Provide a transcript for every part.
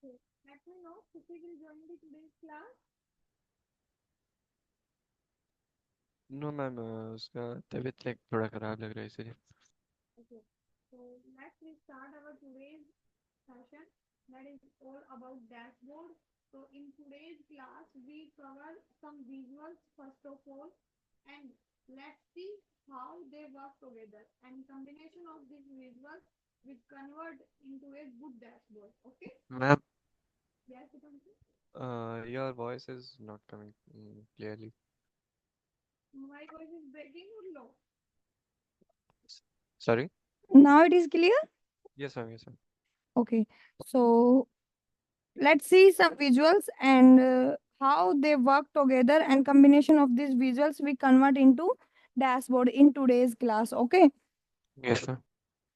Okay. Let me know if you will join the today's class. No ma'am उसका तबीयत like थोड़ा ख़राब लग रहा है इसलिए। Okay. So let's we start our today's session that is all about dashboard. So in today's class we cover some visuals first of all and let's see how they work together and combination of these visuals will convert into a good dashboard. Okay? Ma'am Yes, you can see. Your voice is not coming clearly. My voice is breaking or low? Sorry. Now it is clear. Yes ma'am, yes ma'am. Okay, so let's see some visuals and how they work together, and combination of these visuals we convert into dashboard in today's class. Okay, yes ma'am.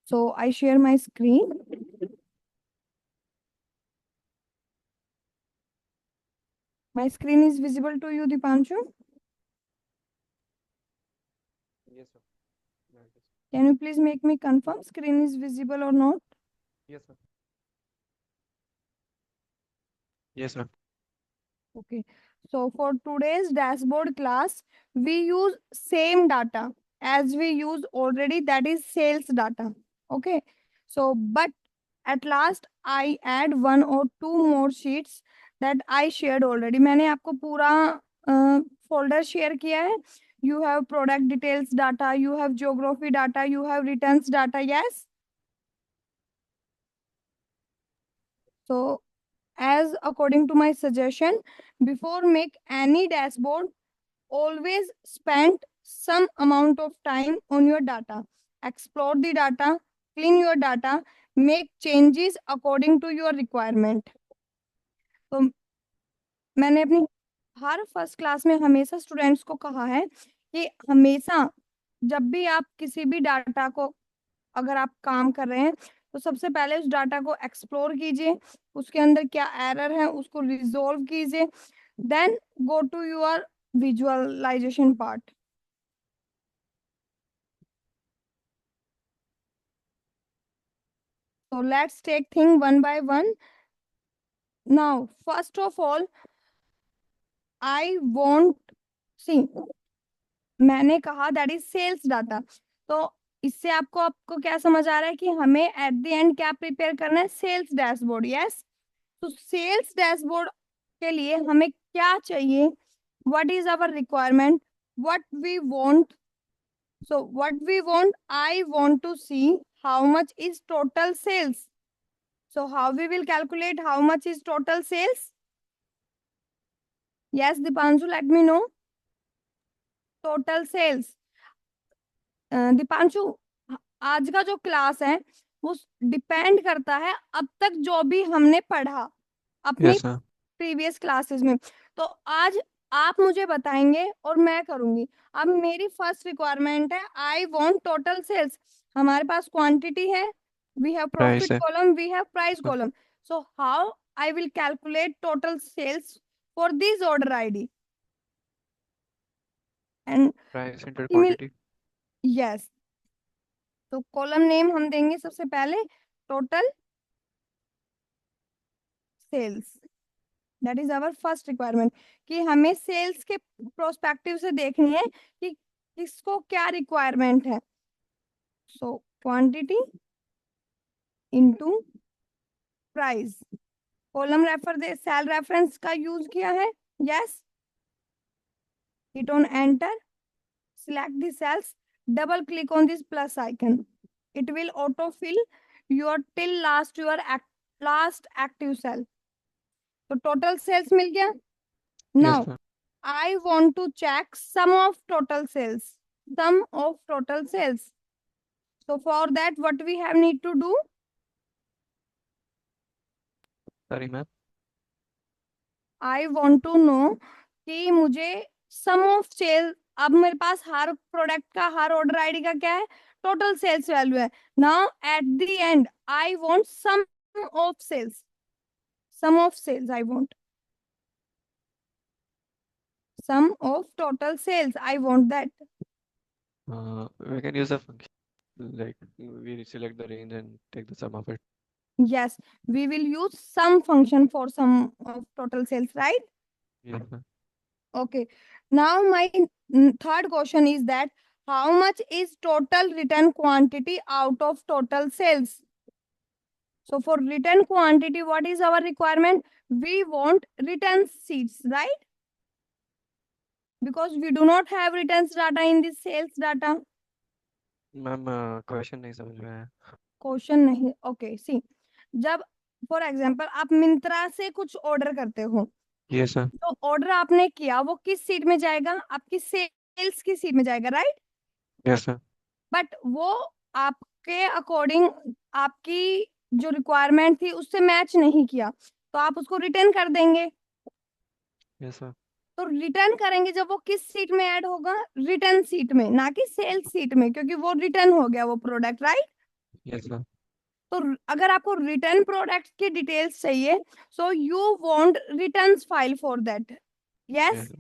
so I share my screen. My screen is visible to you, Dipanshu. Yes ma'am. Can you please make me confirm screen is visible or not? Yes ma'am. Yes ma'am. Okay, so for today's dashboard class, we use same data as we use already, that is sales data. Okay, so but at last I add one or two more sheets that I shared already. मैंने आपको पूरा folder share किया है. You have product details data, you have geography data, you have returns data. Yes. So as according to my suggestion, before make any dashboard, always spend some amount of time on your data. Explore the data, clean your data, make changes according to your requirement. तो मैंने अपनी हर first class में हमेशा students को कहा है कि हमेशा जब भी आप किसी भी डाटा को अगर आप काम कर रहे हैं तो सबसे पहले उस डाटा को एक्सप्लोर कीजिए, उसके अंदर क्या एरर है उसको रिजोल्व कीजिए, then go to your visualisation part. So let's take things one by one. Now, first of all, I want see. मैंने कहा दैट इज सेल्स डाटा. तो इससे आपको क्या समझ आ रहा है कि हमें एट द एंड क्या प्रिपेयर करना है? Sales dashboard. यस. तो सेल्स डैशबोर्ड के लिए हमें क्या चाहिए? What is our requirement? What we want? So what we want, I want to see how much is total sales. So how we will calculate how much is total sales? Yes, Dipanshu, let me know. Total sales. Deepanshu, आज का जो class है वो depend करता है अब तक जो भी हमने पढ़ा अपनी यस मैम। प्रीवियस क्लासेस में. तो आज आप मुझे बताएंगे और मैं करूंगी. अब मेरी फर्स्ट रिक्वायरमेंट है, आई वांट टोटल सेल्स. हमारे पास क्वांटिटी है, वी हैव प्राइस प्रॉफिट है। कॉलम, वी हैव प्राइस हाँ, column. So how I will calculate total sales for this order ID and price into similar. Quantity. Yes. तो column name हम देंगे सबसे पहले total sales. That is our first requirement कि हमें sales के prospective से देखनी है कि किसको क्या रिक्वायरमेंट है. So quantity into price. Column refer they sell reference का यूज किया है. Yes. Hit on enter, select the cells, double click on this plus icon. It will auto fill your till last active cell. तो total sales मिल गया. Yes Now ma'am. I want to check sum of total sales. Sum of total sales. So for that, what we have need to do? Sorry ma'am. I want to know कि मुझे sum of sales. अब मेरे पास हर product का हर order ID का क्या है? Total sales value है. Now at the end I want sum of sales. Sum of sales I want. Sum of total sales. I want that. We can use a function like we select the range and take the sum of it. Yes, we will use some function for sum of total sales, right? Yes, ma'am. Okay. Now my third question is that how much is total return quantity out of total sales? So for return quantity, what is our requirement? We want return sheets, right? Because we do not have returns data in this sales data. Ma'am question नहीं समझ में आया. Question नहीं. Okay सी, जब for example आप मिंत्रा से कुछ order करते हो, यस सर. तो ऑर्डर आपने किया वो किस सीट में जाएगा? आपकी सेल्स की सीट में जाएगा, राइट? Yes sir. बट वो आपके अकॉर्डिंग, आपकी जो रिक्वायरमेंट थी उससे मैच नहीं किया, तो आप उसको रिटर्न कर देंगे. Yes sir. तो रिटर्न करेंगे जब वो किस सीट में ऐड होगा? रिटर्न सीट में, ना कि सेल्स सीट में, क्योंकि वो रिटर्न हो गया वो प्रोडक्ट, राइट? Yes sir. तो अगर आपको रिटर्न प्रोडक्ट की डिटेल्स चाहिए, so you want returns file for that. Yes. Yes.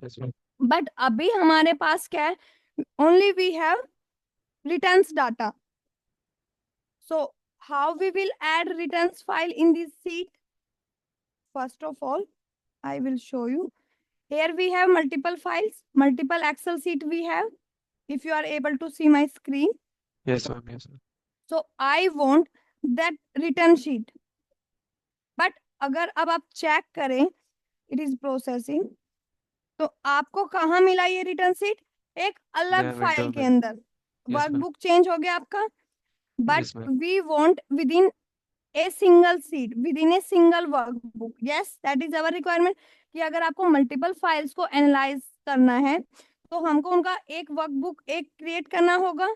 Yes ma'am. But अभी हमारे पास क्या है? Only we have returns data. So how we will add returns file in this sheet? First of all, I will show you. Here we have multiple files, multiple Excel sheet we have. If you are able to see my screen. Yes ma'am. Yes sir. So I want that return sheet. But अगर अब आप check करें, it is processing. तो आपको कहाँ मिला ये return sheet? एक अलग नया फाइल विंडो के में. अंदर. Yes ma'am. वर्कबुक चेंज हो गया आपका, but yes ma'am. We want within a single sheet within a single workbook. Yes, that is our requirement. कि अगर आपको मल्टीपल फाइल्स को एनालाइज करना है, तो हमको उनका एक वर्कबुक एक क्रिएट करना होगा.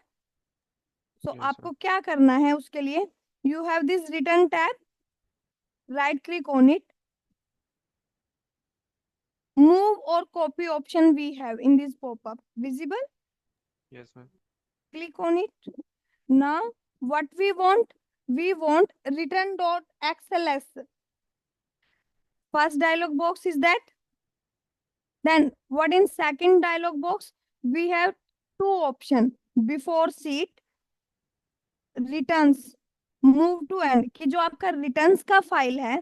सो यस आपको मैम. क्या करना है उसके लिए? You have this return tab, right click on it, move or copy option we have in this pop-up visible. Yes ma'am. Click on it. Now what we want? We want return.xls. First dialog box is that. Then what in second dialog box? We have two options. Before sheet, returns, move to end. कि जो आपका returns का file है,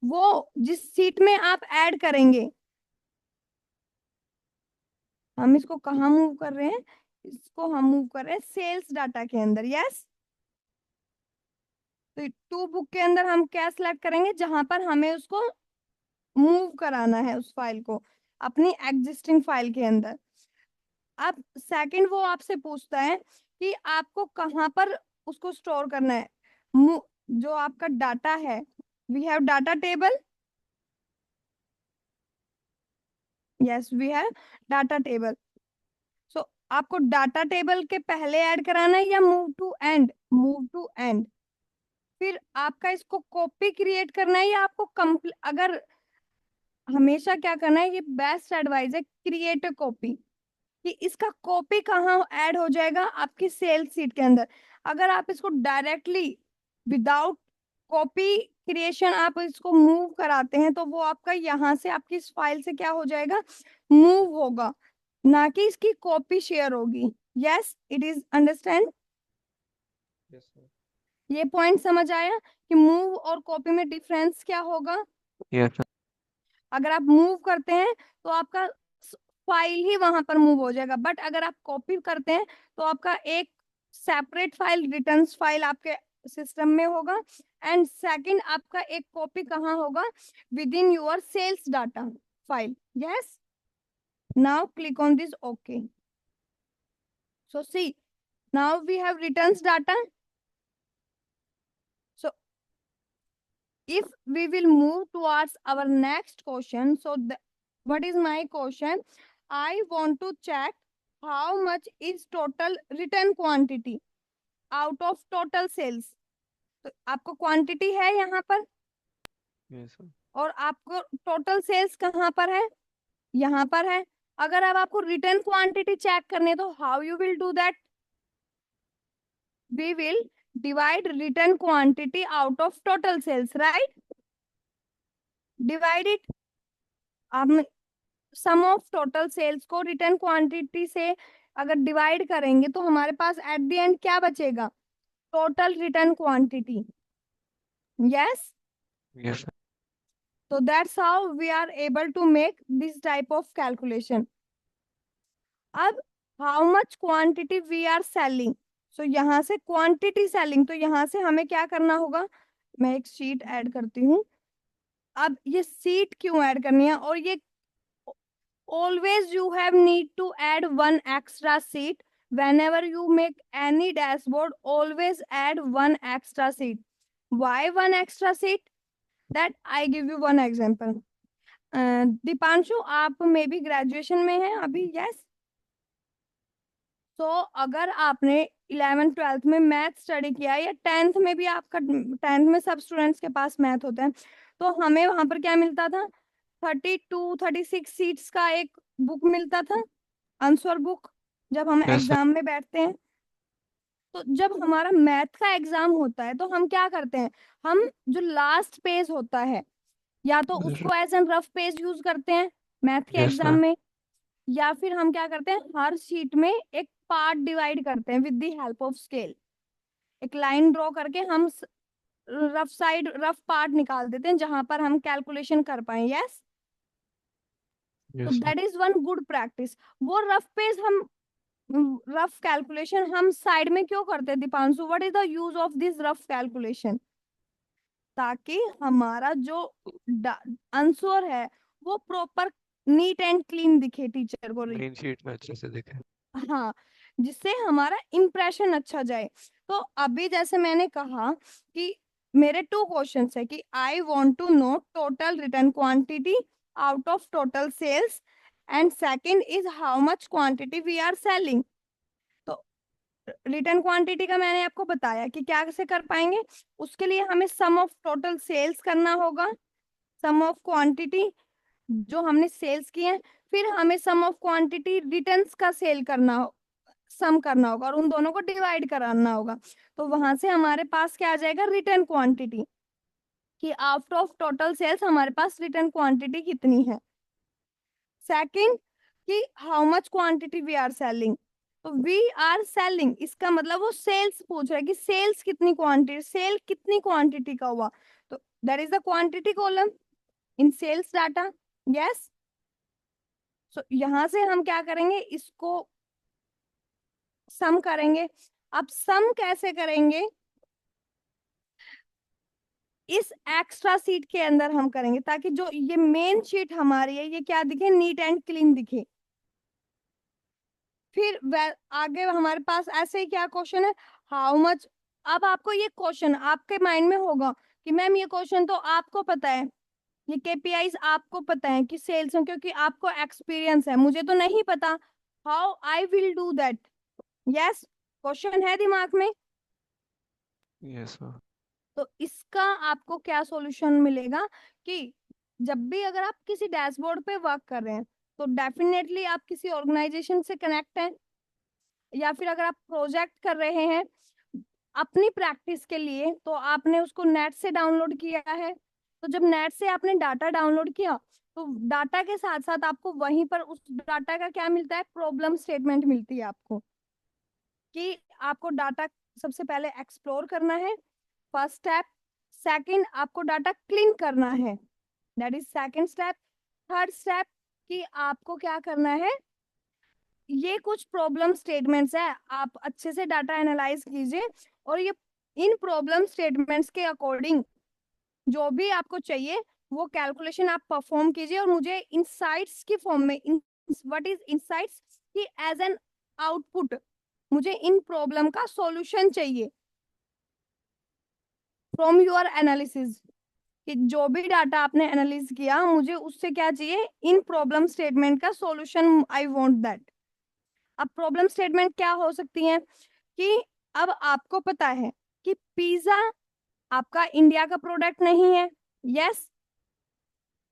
वो जिस seat में आप add करेंगे, हम इसको कहाँ मूव कर रहे हैं? इसको हम मूव कर रहे हैं सेल्स डाटा के अंदर. यस. तो टू बुक के अंदर हम क्या सिलेक्ट करेंगे? जहां पर हमें उसको मूव कराना है, उस फाइल को अपनी एग्जिस्टिंग फाइल के अंदर. अब सेकंड वो आपसे पूछता है कि आपको कहाँ पर उसको स्टोर करना है. जो आपका डाटा है, we have data table. Yes, we have data table. So आपको डाटा टेबल के पहले ऐड कराना है या move to end? Move to end. फिर आपका इसको कॉपी क्रिएट करना है या आपको अगर हमेशा क्या करना है, ये बेस्ट एडवाइस है, क्रिएट अ कॉपी. कि इसका कॉपी कहाँ ऐड हो जाएगा? आपकी सेल सीट के अंदर. अगर आप इसको डायरेक्टली विदाउट कॉपी क्रिएशन आप इसको मूव कराते हैं, तो वो आपका यहाँ से आपकी इस फाइल से क्या हो जाएगा? मूव होगा, ना कि इसकी कॉपी शेयर होगी. Yes, it is understand. Yes ma'am. ये पॉइंट समझ आया कि मूव और कॉपी में डिफरेंस क्या होगा? Yes ma'am. अगर आप मूव करते हैं तो आपका फाइल ही वहां पर मूव हो जाएगा, बट अगर आप कॉपी करते हैं तो आपका एक सेपरेट फाइल, रिटर्न्स फाइल आपके सिस्टम में होगा. एंड सेकंड, आपका एक कॉपी कहाँ होगा? With in your sales data file. Yes. Now click on this okay. So see, now we have returns data. So if we will move towards our next question, so what is my question? I want to check how much is total return quantity out of total sales. तो आपको quantity है यहाँ पर, yes ma'am. और आपको total sales कहाँ पर है? यहाँ पर है. अगर अब आपको रिटर्न क्वांटिटी चेक करनी है, तो how you will do that? We will divide return quantity out of total sales, right? Divide it. हम सम ऑफ टोटल सेल्स को रिटर्न क्वांटिटी से अगर डिवाइड करेंगे, तो हमारे पास एट द एंड क्या बचेगा? Total return quantity. Yes. Yes, ma'am. So that's how we are able to make this type of calculation. अब how much quantity we are selling. So यहाँ से quantity selling, तो यहाँ से हमें क्या करना होगा, मैं एक शीट ऐड करती हूँ. अब ये शीट क्यों ऐड करनी है, और ये always you have need to add one extra sheet whenever you make any dashboard. Always add one extra sheet. Why one extra sheet? That I give you one example. Deepanshu, आप may be graduation में हैं अभी. Yes. तो अगर आपने 11th-12th में math study किया, या 10th में भी, आपका 10th में सब स्टूडेंट्स के पास मैथ होता है, तो हमें वहां पर क्या मिलता था, 32-36 सीट्स का एक बुक मिलता था, आंसर बुक, जब हम Yes, एग्जाम में बैठते हैं. तो जब हमारा मैथ का एग्जाम होता है तो हम क्या करते हैं, हम जो लास्ट पेज होता है, या तो ma'am. उसको as an rough page use करते हैं मैथ के Yes, एग्जाम ma'am. में, या फिर हम क्या करते हैं, हर शीट में एक पार्ट डिवाइड करते हैं with the help of scale. एक लाइन ड्रॉ करके हम रफ पार्ट निकाल देते हैं जहां पर हम कैलकुलेशन कर पाए. यस. तो Yes, ma'am. That is one good practice. वो रफ पेज हम, रफ कैलकुलेशन हम साइड में क्यों करते हैं Deepanshu? What is the use of this rough calculation? ताकि हमारा जो आंसर है वो प्रॉपर नीट एंड क्लीन दिखे टीचर को. मेन शीट में अच्छे से दिखे. हाँ, जिससे हमारा इम्प्रेशन अच्छा जाए. तो अभी जैसे मैंने कहा कि मेरे 2 क्वेश्चंस है कि I want to know total return quantity out of total sales, and second is how much quantity we are selling. तो रिटर्न क्वांटिटी का मैंने आपको बताया कि क्या कैसे कर पाएंगे. उसके लिए हमें सम ऑफ टोटल सेल्स करना होगा, सम ऑफ क्वांटिटी जो हमने सेल्स किए हैं, फिर हमें सम ऑफ क्वांटिटी रिटर्न्स का सेल करना सम करना होगा, और उन दोनों को डिवाइड कराना होगा. तो वहां से हमारे पास क्या आ जाएगा, रिटर्न क्वांटिटी, कि आउट ऑफ टोटल सेल्स हमारे पास रिटर्न क्वांटिटी कितनी है. सेकंड, कि how much quantity we are selling. तो वी आर सेलिंग, इसका मतलब वो सेल्स पूछ रहा है कि सेल्स कितनी क्वांटिटी, सेल कितनी क्वांटिटी का हुआ. तो that is the quantity column in sales data. Yes. So यहां से हम क्या करेंगे, इसको सम करेंगे. अब सम कैसे करेंगे, इस एक्स्ट्रा शीट के अंदर हम करेंगे, ताकि जो ये मेन शीट हमारी है ये क्या दिखे, नीट एंड क्लीन दिखे. फिर आगे हमारे पास ऐसे ही क्या क्वेश्चन है, हाउ मच. अब आपको ये क्वेश्चन आपके माइंड में होगा कि मैम ये क्वेश्चन तो आपको पता है, ये केपीआईज आपको पता है कि सेल्स में, क्योंकि आपको एक्सपीरियंस है, मुझे तो नहीं पता. How I will do that. Yes, question है दिमाग में. Yes, ma'am. तो इसका आपको क्या सॉल्यूशन मिलेगा, कि जब भी अगर आप किसी डैशबोर्ड पे वर्क कर रहे हैं, तो डेफिनेटली आप किसी ऑर्गेनाइजेशन से कनेक्ट हैं, या फिर अगर आप प्रोजेक्ट कर रहे हैं अपनी प्रैक्टिस के लिए, तो आपने उसको नेट से डाउनलोड किया है. तो जब नेट से आपने डाटा डाउनलोड किया, तो डाटा के साथ साथ आपको वहीं पर उस डाटा का क्या मिलता है, प्रॉब्लम स्टेटमेंट मिलती है आपको, कि आपको डाटा सबसे पहले एक्सप्लोर करना है, फर्स्ट स्टेप. सेकंड, आपको डाटा क्लीन करना है, that is second step. Third step, कि आपको क्या करना है, ये कुछ प्रॉब्लम स्टेटमेंट्स है, आप अच्छे से डाटा एनालाइज कीजिए, और ये इन प्रॉब्लम स्टेटमेंट्स के अकॉर्डिंग जो भी आपको चाहिए वो कैलकुलेशन आप परफॉर्म कीजिए, और मुझे इनसाइट्स की फॉर्म में, व्हाट इज इनसाइट्स, कि एज एन आउटपुट मुझे इन प्रॉब्लम का सॉल्यूशन चाहिए फ्रॉम योर एनालिसिस, कि जो भी डाटा आपने एनालिस किया मुझे उससे क्या चाहिए, इन प्रॉब्लम स्टेटमेंट का सॉल्यूशन, आई वांट दैट. अब प्रॉब्लम स्टेटमेंट क्या हो सकती है, कि अब आपको पता है कि पिज्जा आपका इंडिया का प्रोडक्ट नहीं है. यस.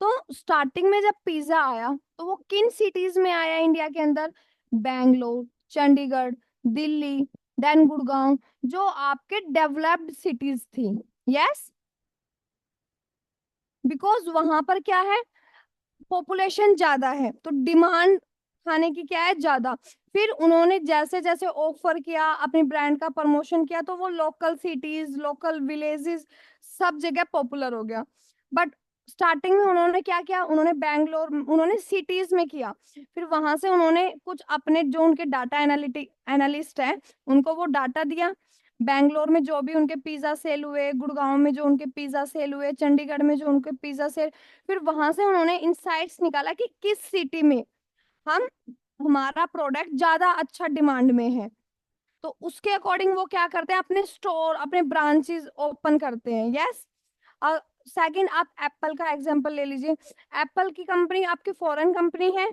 तो स्टार्टिंग में जब पिज्जा आया तो वो किन सिटीज में आया इंडिया के अंदर, बैंगलोर, चंडीगढ़, दिल्ली, देन गुड़गांव, जो आपके डेवलप्ड सिटीज थी. यस. बिकॉज वहां पर क्या है, पॉपुलेशन ज्यादा है, तो डिमांड खाने की क्या है ज्यादा। फिर उन्होंने जैसे जैसे ऑफर किया, अपनी ब्रांड का प्रमोशन किया, तो वो लोकल सिटीज, लोकल विलेजेस, सब जगह पॉपुलर हो गया। बट स्टार्टिंग में उन्होंने क्या किया, उन्होंने बैंगलोर, उन्होंने सिटीज में किया। फिर वहां से उन्होंने कुछ अपने जो उनके डाटा एनालिस्ट है, उनको वो डाटा दिया। बैंगलोर में जो भी उनके पिज्जा सेल हुए, गुड़गांव में जो उनके पिज्जा सेल हुए, चंडीगढ़ में जो उनके पिज्जा सेल, फिर वहां से उन्होंने इंसाइट्स निकाला कि किस सिटी में हम हमारा प्रोडक्ट ज्यादा अच्छा डिमांड में है। तो उसके अकॉर्डिंग वो क्या करते हैं, अपने स्टोर, अपने ब्रांचेस ओपन करते हैं। यस। सेकंड, आप एप्पल का एग्जांपल ले लीजिए। एप्पल की कंपनी आपकी फॉरेन कंपनी है,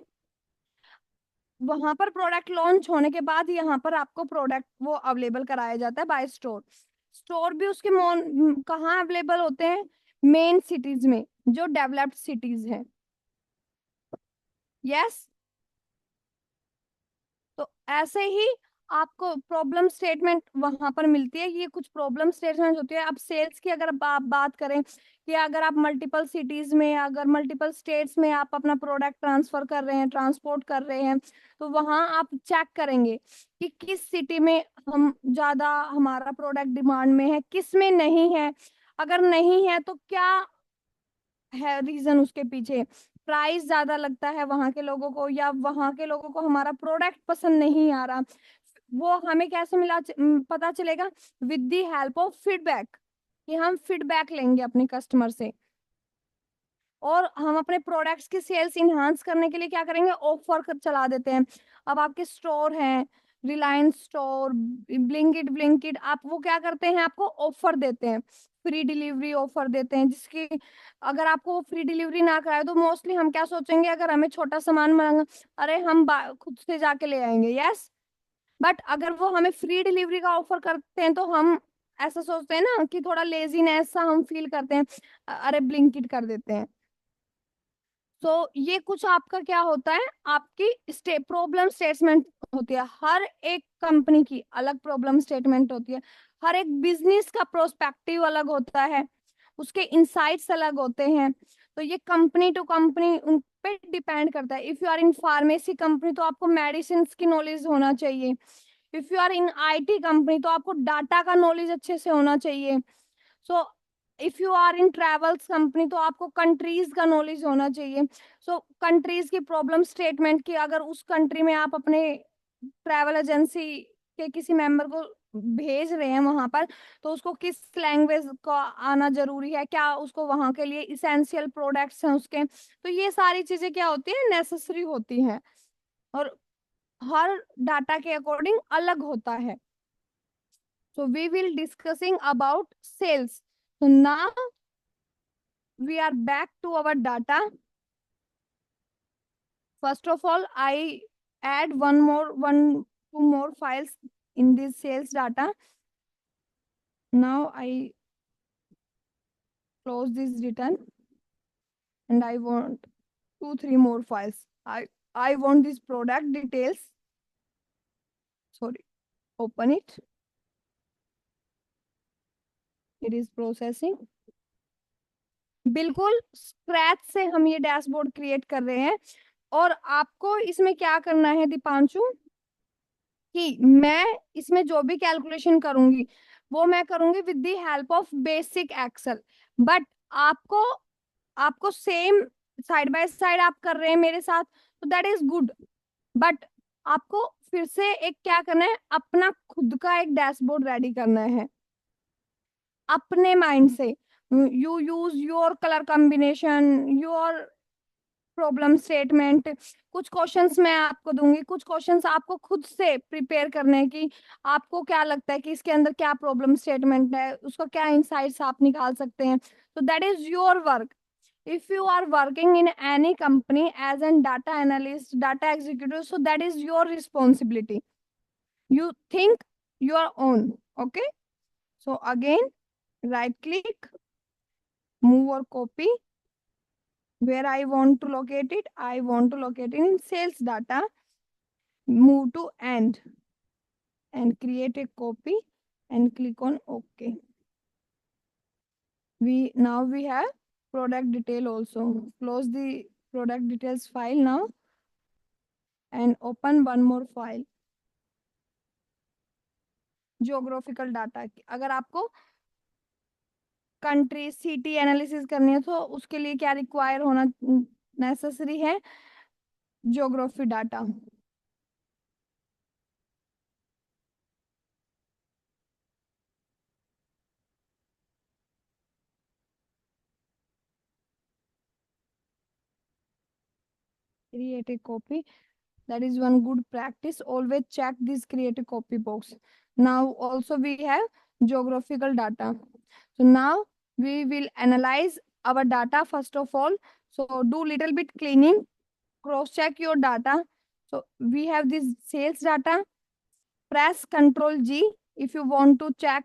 वहां पर प्रोडक्ट लॉन्च होने के बाद यहाँ पर आपको प्रोडक्ट वो अवेलेबल कराया जाता है बाय स्टोर। स्टोर भी उसके कहाँ अवेलेबल होते हैं, मेन सिटीज में, जो डेवलप्ड सिटीज है। यस। तो ऐसे ही आपको प्रॉब्लम स्टेटमेंट वहां पर मिलती है। ये कुछ प्रॉब्लम स्टेटमेंट होती है। अब सेल्स की अगर आप बात करें, कि अगर आप मल्टीपल सिटीज में, अगर मल्टीपल स्टेट्स में आप अपना प्रोडक्ट ट्रांसफर कर रहे हैं, ट्रांसपोर्ट कर रहे हैं, तो वहां आप चेक करेंगे कि किस सिटी में हम ज्यादा हमारा प्रोडक्ट डिमांड में है, किस में नहीं है। अगर नहीं है तो क्या है रीजन उसके पीछे। प्राइस ज्यादा लगता है वहां के लोगों को, या वहां के लोगों को हमारा प्रोडक्ट पसंद नहीं आ रहा। वो हमें कैसे पता चलेगा, with the help of feedback, कि हम फीडबैक लेंगे अपने कस्टमर से। और हम अपने प्रोडक्ट्स की सेल्स इनहांस करने के लिए क्या करेंगे, ऑफर चला देते हैं। अब आपके स्टोर हैं, रिलायंस स्टोर, ब्लिंकिट ब्लिंकिट, आप वो क्या करते हैं, आपको ऑफर देते हैं, फ्री डिलीवरी ऑफर देते हैं, जिसकी अगर आपको वो फ्री डिलीवरी ना कराए तो मोस्टली हम क्या सोचेंगे, अगर हमें छोटा सामान मांगा, अरे हम खुद से जाके ले आएंगे। यस। बट अगर वो हमें फ्री डिलीवरी का ऑफर करते हैं, तो हम ऐसा सोचते हैं ना, कि थोड़ा लेजीनेस सा हम फील करते हैं, अरे ब्लिंकिट कर देते हैं। तो ये कुछ आपका क्या होता है, आपकी प्रॉब्लम स्टेटमेंट होती है। हर एक कंपनी की अलग प्रॉब्लम स्टेटमेंट होती है। हर एक बिजनेस का प्रोस्पेक्टिव अलग होता है, उसके इंसाइट्स अलग होते हैं। तो ये कंपनी टू कंपनी उन पे डिपेंड करता है। If you are in pharmacy company, तो आपको मेडिसिन की नॉलेज होना चाहिए। If you are in IT company, तो आपको डाटा का नॉलेज अच्छे से होना चाहिए। So if you are in travels company, तो आपको कंट्रीज का नॉलेज होना चाहिए। सो कंट्रीज की प्रॉब्लम स्टेटमेंट की, अगर उस कंट्री में आप अपने ट्रैवल एजेंसी के किसी मेंबर को भेज रहे हैं वहां पर, तो उसको किस लैंग्वेज का आना जरूरी है, क्या उसको वहां के लिए इसेंशियल प्रोडक्ट्स हैं उसके। तो ये सारी चीजें क्या होती है, नेसेसरी होती हैं। और हर डाटा के अकॉर्डिंग अलग होता है। So we will discussing about sales. So now we are back to our data. First of all, I add two more files in this sales data. Now I close this return, and I want three more files. I want this product details. Sorry, open it. It is processing. बिल्कुल scratch से हम ये dashboard create कर रहे हैं। और आपको इसमें क्या करना है दीपांशु, कि मैं इसमें जो भी कैलकुलेशन करूंगी, वो मैं करूंगी with the help of basic Excel. But आपको आपको सेम साइड बाय साइड आप कर रहे हैं मेरे साथ, तो दैट इज गुड। बट आपको फिर से एक क्या करना है, अपना खुद का एक डैशबोर्ड रेडी करना है अपने माइंड से। You use your colour combination, your problem statement. कुछ क्वेश्चंस मैं आपको दूंगी, कुछ क्वेश्चंस आपको खुद से प्रिपेयर करने हैं, कि आपको क्या लगता है कि इसके अंदर क्या प्रॉब्लम स्टेटमेंट है, उसका क्या इंसाइट्स आप निकाल सकते हैं। तो that is your work. If you are working in any company as a data analyst, data executive, so that is your responsibility. You think your own. Okay. So again, right click, move or copy. Where I want to locate it, I want to locate it in sales data. Move to end and create a copy and click on OK. Now we have product detail also. Close the product details file now and open one more file. Geographical data, अगर आपको country city analysis करनी है तो उसके लिए क्या require होना necessary है? Geography data. Create a copy. That is one good practice. Always check this create a copy box. Now also we have geographical data. So now we will analyze our data first of all. So do little bit cleaning, cross check your data. So we have this sales data. Press Ctrl G if you want to check,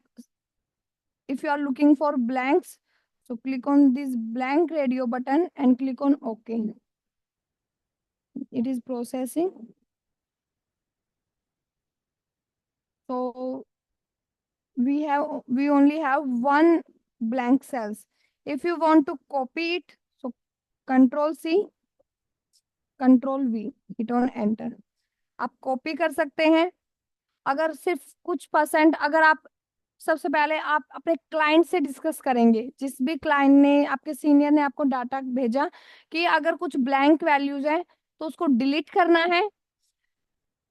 if you are looking for blanks. So click on this blank radio button and click on OK. It is processing. So we only have one blank cells. If you want to copy it, so Ctrl C, Ctrl V, hit on enter. आप copy कर सकते हैं. अगर सिर्फ कुछ percent, अगर आप सबसे पहले आप अपने क्लाइंट से डिस्कस करेंगे, जिस भी क्लाइंट ने, आपके सीनियर ने आपको डाटा भेजा कि अगर कुछ ब्लैंक वैल्यूज है तो उसको डिलीट करना है,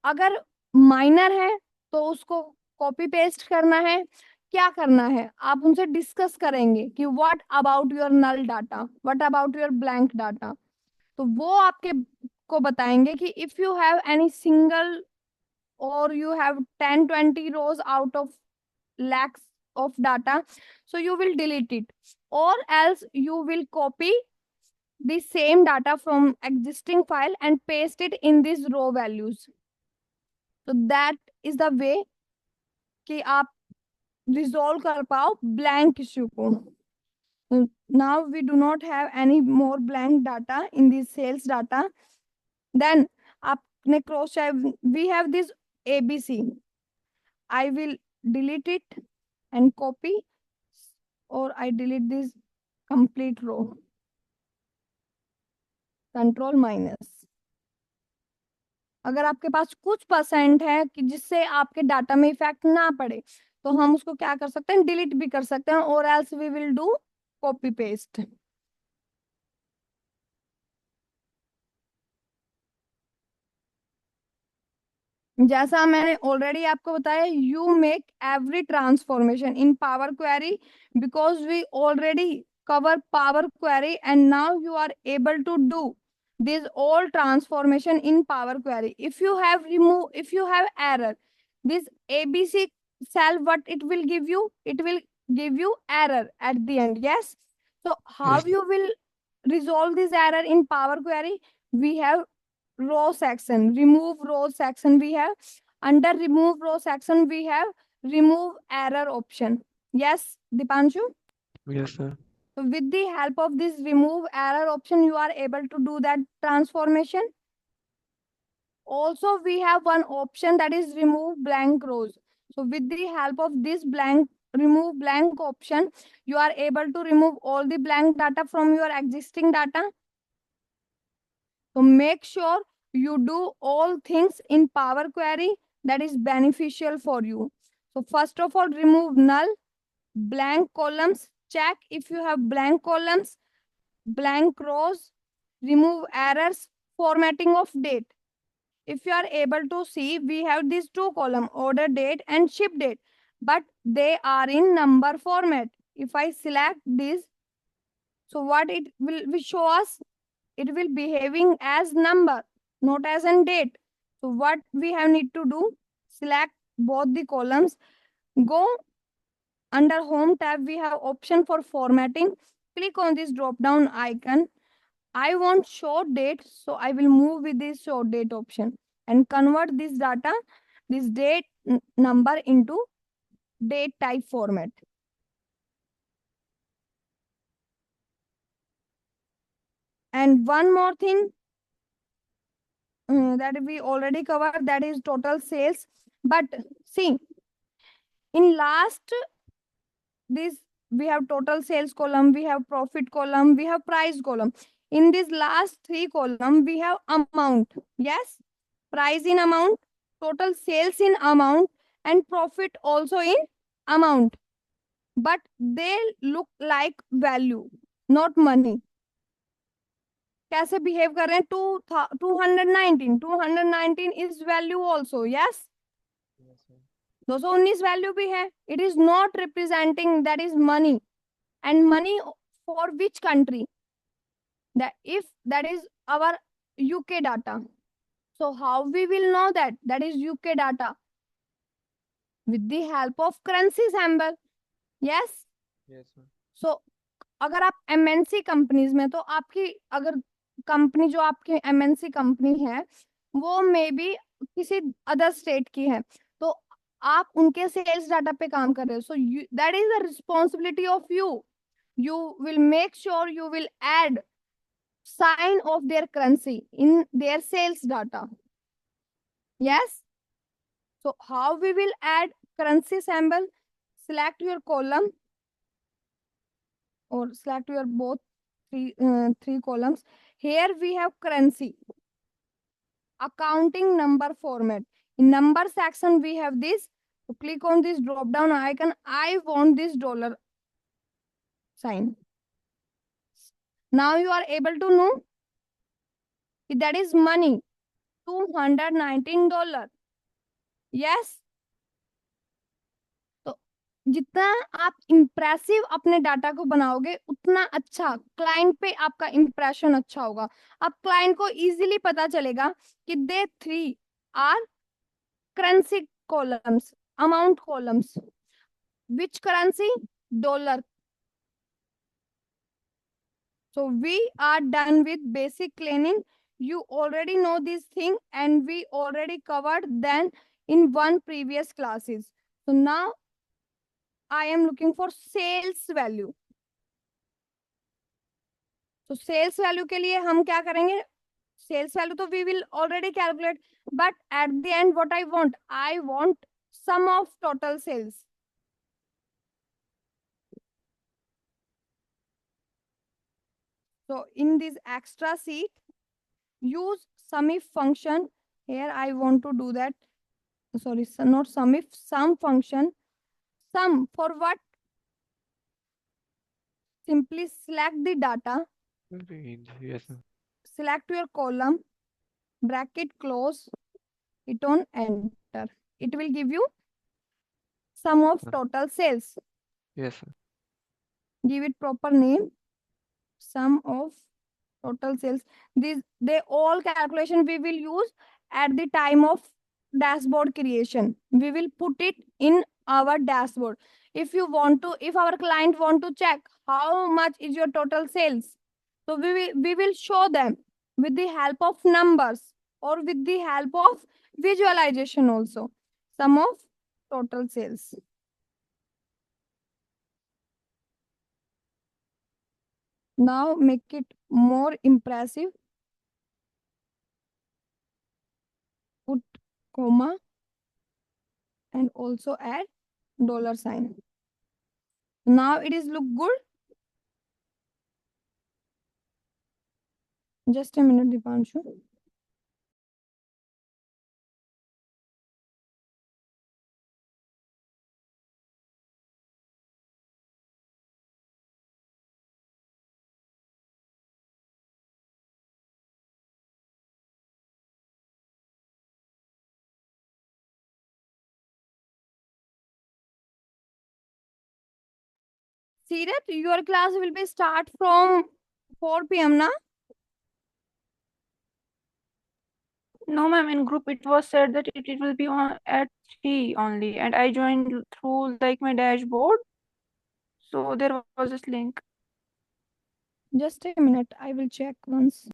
अगर माइनर है तो उसको कॉपी पेस्ट करना है, क्या करना है आप उनसे डिस्कस करेंगे कि what about your null data, what about your blank data. तो वो आपके को बताएंगे कि if you have any single or you have 10-20 rows out of lakhs of data, so you will delete it, or else you will copy the same data from existing file and paste it in these row values. So that is the way कि आप resolve कर पाओ blank issue को. Now we do not have any more blank data in this sales data. Then आपने cross check, we have this ABC. I will delete it and copy, or I delete this complete row. Control minus. अगर आपके पास कुछ percent है कि जिससे आपके data में effect ना पड़े, तो हम उसको क्या कर सकते हैं? डिलीट भी कर सकते हैं, और else we will do copy paste. जैसा मैंने ऑलरेडी आपको बताया, you make every transformation in power Query because we already cover Power Query, and now you are able to do this all transformation in Power Query. If you have error, this ABC cell, what it will give you? It will give you error at the end. Yes. So how Yes. you will resolve this error in Power Query? We have row section, remove row section. We have under remove row section, we have remove error option. Yes, Dipanshu. Yes, sir. So with the help of this remove error option, you are able to do that transformation. Also, we have one option that is remove blank rows. So with the help of this remove blank option, you are able to remove all the blank data from your existing data. So make sure you do all things in Power Query that is beneficial for you. So first of all, remove null, blank columns. Check if you have blank columns, blank rows, remove errors, formatting of date. If you are able to see, we have these two columns, order date and ship date, but they are in number format. If I select this, so what it will show us? It will behaving as number, not as a date. So what we have need to do? Select both the columns. Go under home tab, we have option for formatting. Click on this drop down icon. I want short date, so I will move with this short date option and convert this data, this date number into date type format. And one more thing that we already covered, that is total sales. But see, in last, this we have total sales column, we have profit column, we have price column. In this last three column, we have amount. Yes. price in amount, total sales in amount, and profit also in amount. But they look like value, not money. कैसे behave कर रहे हैं? 219 is value also, yes. Yes, sir. 219 value भी है. It is not representing that is money. And money for which country? That if that is our UK data. So how we will know that that is UK data? With the help of currency symbol. Yes. Yes, sir. So अगर आप MNC companies में, तो आपकी अगर company जो आपकी MNC company है वो मे बी किसी अदर स्टेट की है, तो आप उनके सेल्स डाटा पे काम कर रहे हो. So that is the responsibility of you. You will make sure you will add sign of their currency in their sales data. Yes. So how we will add currency symbol? Select your column or select your both three columns. Here we have currency, accounting number format. In number section we have this. So click on this drop down icon. I want this dollar sign. Now you are able to know that is money, $219. Yes. तो जितना आप impressive अपने data को बनाओगे उतना अच्छा client पे आपका इम्प्रेशन अच्छा होगा. अब क्लाइंट को इजीली पता चलेगा कि they three are currency columns, amount columns. Which currency? Dollar. So we are done with basic cleaning. You already know this thing and we already covered then in one previous classes. So now I am looking for sales value. So sales value के लिए हम क्या करेंगे? Sales value तो we will already calculate, but at the end what I want sum of total sales. So in this extra sheet, use SUMIF function. Here I want to do that. Sorry, not SUMIF, sum function. Sum for what? Simply select the data, Range. Yes, sir. select your column, bracket close, it on enter. It will give you sum of total sales. Yes, sir. Give it proper name, sum of total sales. They all calculation we will use at the time of dashboard creation. We will put it in our dashboard. If our client want to check how much is your total sales, so we will show them with the help of numbers or with the help of visualization also. Sum of total sales. Now make it more impressive. Put comma and also add dollar sign. Now it is look good. Just a minute, Dipanshu. Sirat, your class will be start from 4 p.m. na? No, ma'am, in group it was said that it will be on at 3 only, and I joined through like my dashboard. So there was this link. Just a minute, I will check once.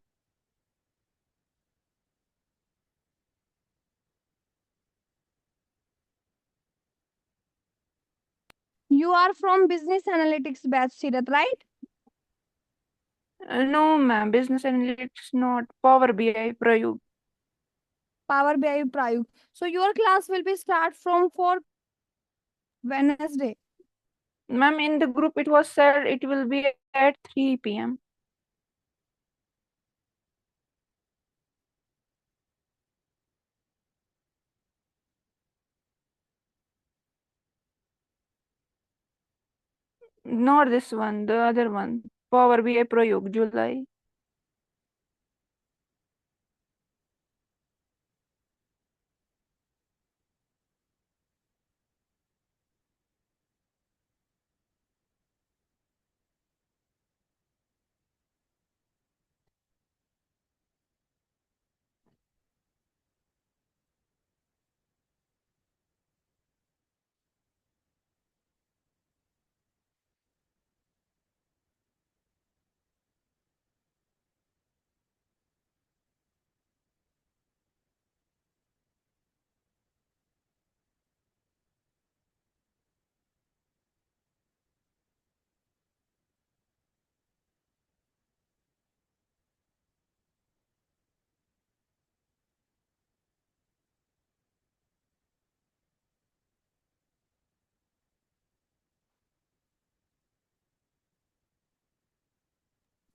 You are from business analytics batch, Sirat, right? No, ma'am, business analytics not Power BI Prayug. Power BI Prayug. So your class will be start from 4 Wednesday. Ma'am, in the group it was said it will be at 3 p.m. Not this one, the other one. Power BI Prayog, July.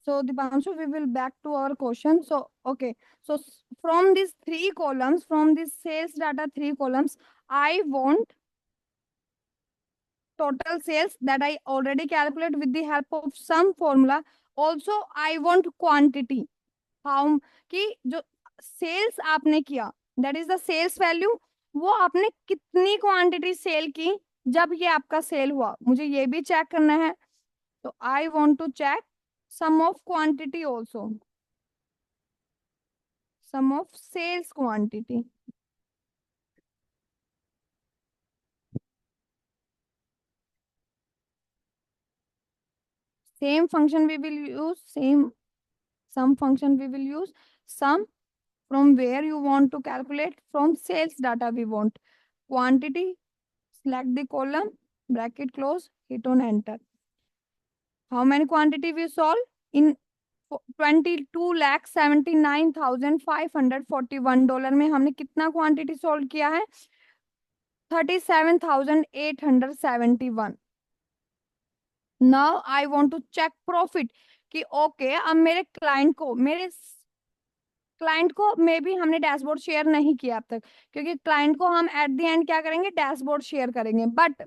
So Dipanshu, we will back to our question. So okay, so from these three columns, from this sales data three columns, I want total sales that I already calculate with the help of some formula. Also, I want quantity. How कि जो sales आपने किया, that is the sales value, वो आपने कितनी quantity sell की जब ये आपका सेल हुआ, मुझे ये भी चेक करना है. तो I want to check sum of quantity also, sum of sales quantity. Same function we will use, same sum function we will use. Sum, from where you want to calculate, from sales data we want quantity, select the column, bracket close, hit on enter. How many quantity we solve? In 22,79,541 dollar में हमने कितना quantity solve किया है? 37,871. Now I want to check profit कि okay अब मेरे client को मे भी हमने डैशबोर्ड शेयर नहीं किया अब तक, क्योंकि क्लाइंट को हम एट द एंड क्या करेंगे, डैशबोर्ड शेयर करेंगे. बट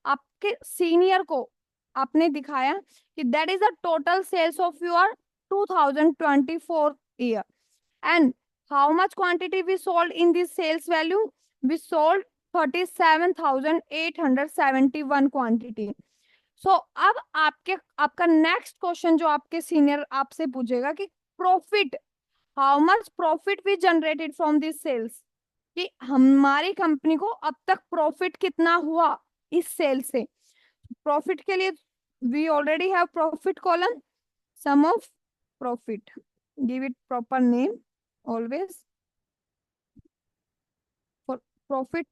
आपके सीनियर को आपने दिखाया कि that is the total sales of your 2024 year, and how much quantity we sold in this sales value? We sold 37,871 quantity. So अब आपका नेक्स्ट क्वेश्चन जो आपके सीनियर आपसे पूछेगा कि profit, how much profit we generated from this sales, कि हमारी company को अब तक प्रॉफिट कितना हुआ इस सेल से. प्रॉफिट के लिए we already have profit column, sum of profit, give it proper name always. For profit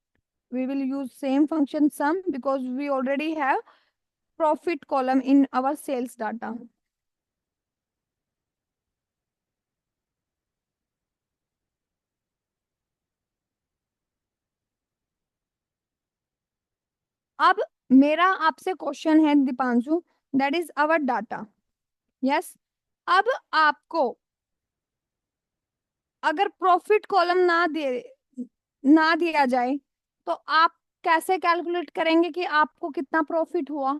we will use same function sum, because we already have profit column in our sales data. अब मेरा आपसे question है Deepanshu, that is our data. Yes, अब आपको अगर profit column ना दिया जाए तो आप कैसे कैलकुलेट करेंगे कि आपको कितना प्रॉफिट हुआ?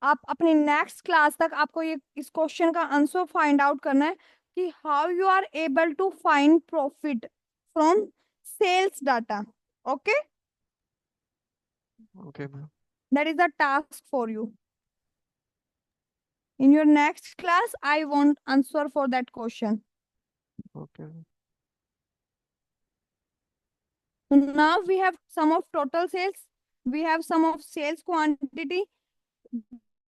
आप अपने नेक्स्ट क्लास तक आपको ये इस क्वेश्चन का आंसर फाइंड आउट करना है कि how you are able to find profit from sales data. Okay, Okay, ma'am. that is the task for you. In your next class I want answer for that question. Okay, ma'am. So now we have sum of total sales, we have sum of sales quantity,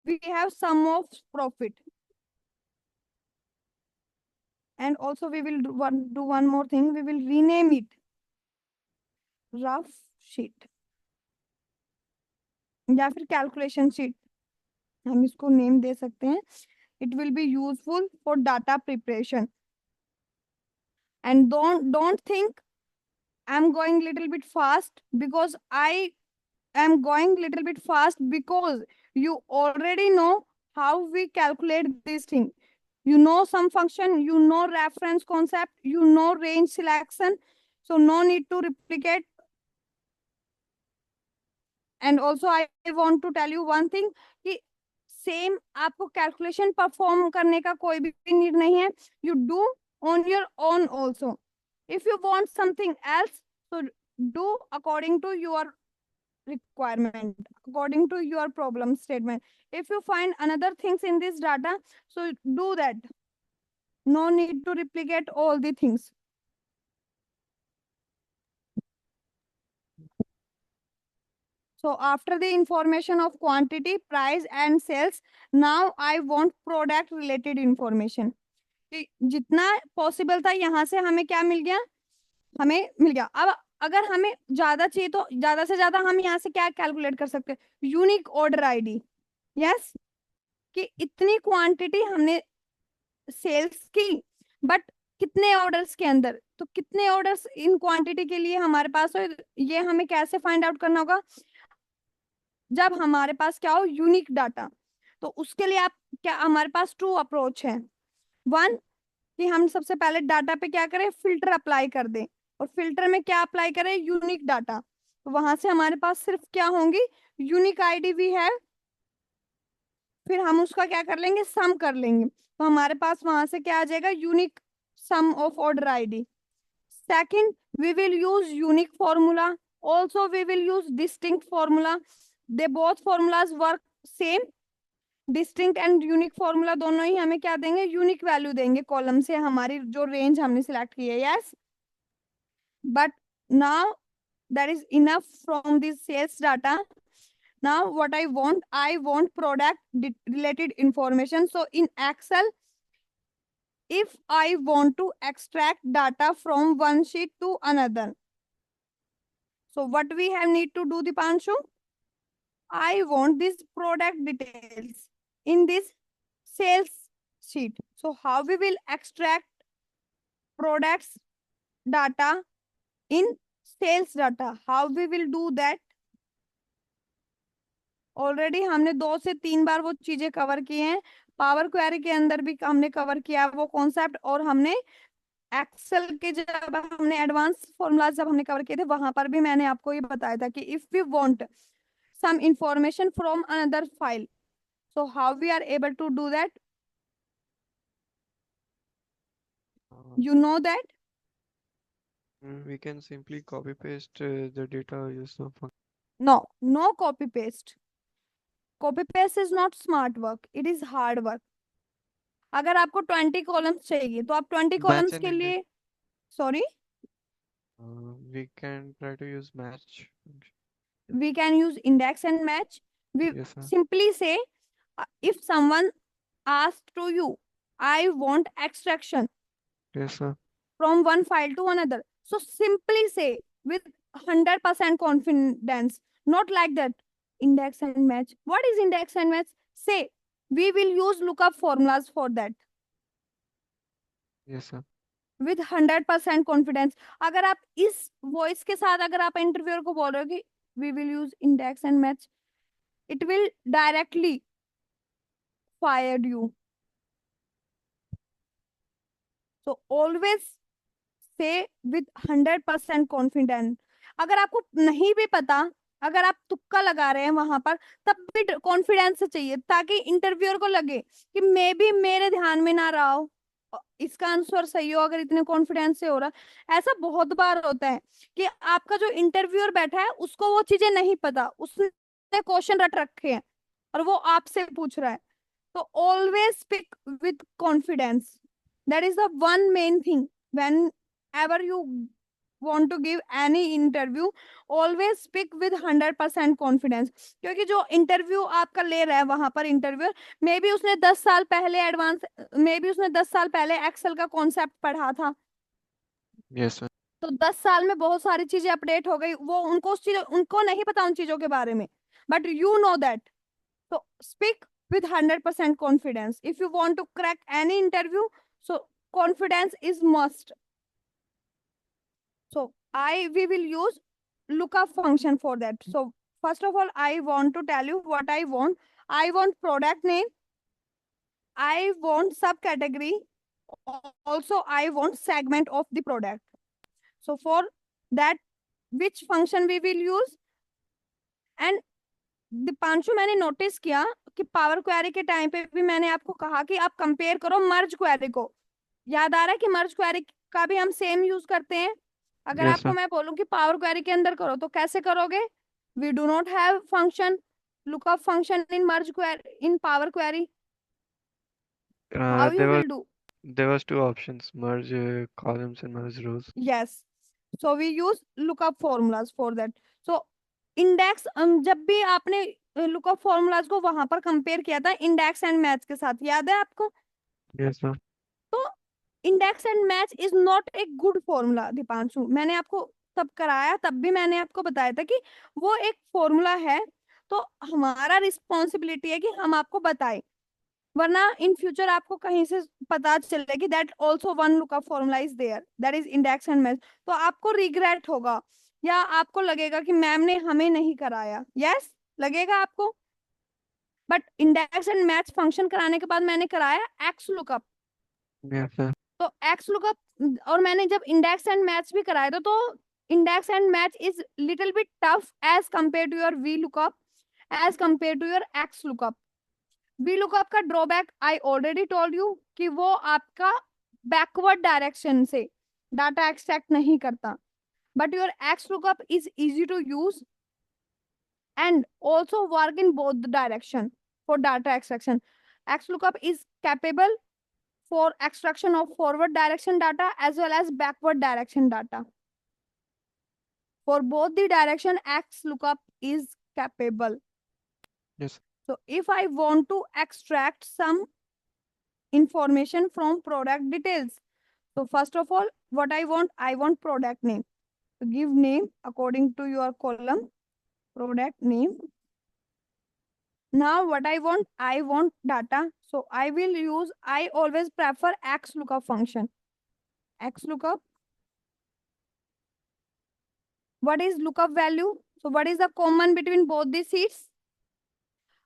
we have sum of profit, and also we will do one more thing, we will rename it rough sheet या फिर calculation sheet, हम इसको name दे सकते हैं. It will be useful for data preparation. And don't think I am going little bit fast, because I am going little bit fast because you already know how we calculate this thing. You know some function, you know reference concept, you know range selection. So no need to replicate. And also I want to tell you one thing कि same आपको calculation perform करने का कोई भी need नहीं है. You do on your own also. If you want something else, so do according to your requirement, according to your problem statement. If you find another things in this data, so do that. No need to replicate all the things. So after the information of quantity, price and sales, now I want product related information. कि जितना possible था यहाँ से हमें क्या मिल गया, हमें मिल गया. अब अगर हमें ज्यादा चाहिए तो ज्यादा से ज्यादा हम यहाँ से क्या कैलकुलेट कर सकते हैं, यूनिक ऑर्डर आईडी. यस, कि इतनी क्वांटिटी हमने सेल्स की, बट कितने ऑर्डर्स के अंदर, तो कितने ऑर्डर्स इन क्वांटिटी के लिए हमारे पास हो, ये हमें कैसे फाइंड आउट करना होगा, जब हमारे पास क्या हो, यूनिक डाटा. तो उसके लिए आप क्या, हमारे पास 2 अप्रोच है. वन, कि हम सबसे पहले डाटा पे क्या करें, फिल्टर अप्लाई कर दें, और फिल्टर में क्या अप्लाई करें, यूनिक डाटा. तो वहां से हमारे पास सिर्फ क्या होंगी, यूनिक आईडी भी है, फिर हम उसका क्या कर लेंगे, सम कर लेंगे. तो हमारे पास वहां से क्या आ जाएगा, unique sum of order ID. Second, we will use unique formula, also we will use distinct formula. They both formulas work same. Distinct and unique formula दोनों ही हमें क्या देंगे, यूनिक वैल्यू देंगे कॉलम से, हमारी जो रेंज हमने सिलेक्ट की है. Yes, but now that is enough from this sales data. Now what I want product related information. So in Excel, if I want to extract data from one sheet to another, so what we have need to do, Dipanshu, I want this product details in this sales sheet. So how we will extract products data in sales data, how we will do that? Already हमने 2 से 3 बार वो चीजें cover की हैं. Power query के अंदर भी हमने कवर किया वो कॉन्सेप्ट, और हमने एक्सेल के जब हमने एडवांस फॉर्मूलाज जब हमने कवर किए थे, वहां पर भी मैंने आपको ये बताया था कि if we want some information from another file, so how we are able to do that? You know that? We can simply copy paste the data use of function. No copy paste. Copy paste is not smart work, it is hard work. अगर आपको 20 columns चाहिए तो आप 20 columns के लिए, sorry, we can try to use match function. we can use index and match. We Yes, sir. simply say, if someone asks to you, I want extraction Yes, sir. from one file to another, so simply say with 100% confidence, not like that, index and match. What is index and match? Say we will use lookup formulas for that Yes, sir. with 100% confidence. अगर आप इस voice के साथ अगर आप interviewer को बोल रहे हो कि we will use index and match, it will directly fire you. So always say with 100% confidence. अगर आपको नहीं भी पता, अगर आप तुक्का लगा रहे हैं वहां पर, तब भी कॉन्फिडेंस से चाहिए, ताकि इंटरव्यूअर को लगे कि मे भी मेरे ध्यान में ना रहा हो, इसका आंसर सही हो, अगर इतने कॉन्फिडेंस से हो रहा. ऐसा बहुत बार होता है कि आपका जो इंटरव्यूअर बैठा है उसको वो चीजें नहीं पता, उसने क्वेश्चन रट रखे हैं और वो आपसे पूछ रहा है. तो always speak with confidence. That is the one main thing when ever you want to give any interview, always speak with 100% confidence. क्योंकि जो इंटरव्यू आपका ले रहा है वहां पर इंटरव्यूअर, मे बी उसने 10 साल पहले एडवांस, मे बी उसने 10 साल पहले एक्सेल का कॉन्सेप्ट पढ़ा था. Yes, sir. तो 10 साल में बहुत सारी चीजें अपडेट हो गई, वो उनको उस चीज, उनको नहीं पता उन चीजों के बारे में, बट यू नो दैट. तो speak with 100% confidence. If you want to crack any interview, so confidence is must. So we will use lookup function for that. So first of all, I want to tell you what I want. I want product name. I want subcategory. Also, I want segment of the product. So for that, which function we will use? And Deepanshu, मैंने notice किया कि power query के time पे भी मैंने आपको कहा कि आप कंपेयर करो मर्ज क्वेरी को। याद आ रहा है कि मर्ज क्वेरी का भी हम सेम यूज करते हैं। अगर Yes, आपको sir. मैं बोलूं कि पावर क्वेरी के अंदर करो तो कैसे करोगे? We do not have function lookup function in merge query, in power query. How you will do? There was two options, merge columns and merge rows. Yes, so we use lookup formulas for that. So index, जब भी आपने lookup formulas को वहां पर compare किया था index and match के साथ, याद है आपको? Yes, sir. तो index and match is not a good formula Deepanshu. मैंने आपको तब कराया, तब भी मैंने आपको बताया था कि वो एक फॉर्मूला है, तो हमारा रिस्पॉन्सिबिलिटी है कि हम आपको बताएं, वरना इन फ्यूचर आपको कहीं से पता चले कि that also one lookup formula is there, that is index and match, तो आपको रिग्रेट होगा या आपको लगेगा कि मैम ने हमें नहीं कराया। यस, लगेगा आपको। But index and match function कराने के बाद मैंने कराया एक्स लुकअप। Yes, sir. तो एक्स लुकअप और मैंने जब इंडेक्स एंड मैच भी कराया था, तो index and match is little bit tough as compare to your V lookup, as compare to your X lookup. V lookup का drawback I already told you कि वो आपका बैकवर्ड डायरेक्शन से data extract नहीं करता, but your X lookup is easy to use and also work in both the direction for data extraction. XLOOKUP is capable for extraction of forward direction data as well as backward direction data. For both the direction, XLOOKUP is capable. Yes. So if I want to extract some information from product details, so first of all, what I want product name. So give name according to your column, product name. Now what I want data. So I will use, I always prefer XLOOKUP function. XLOOKUP. What is lookup value? So what is the common between both these sheets?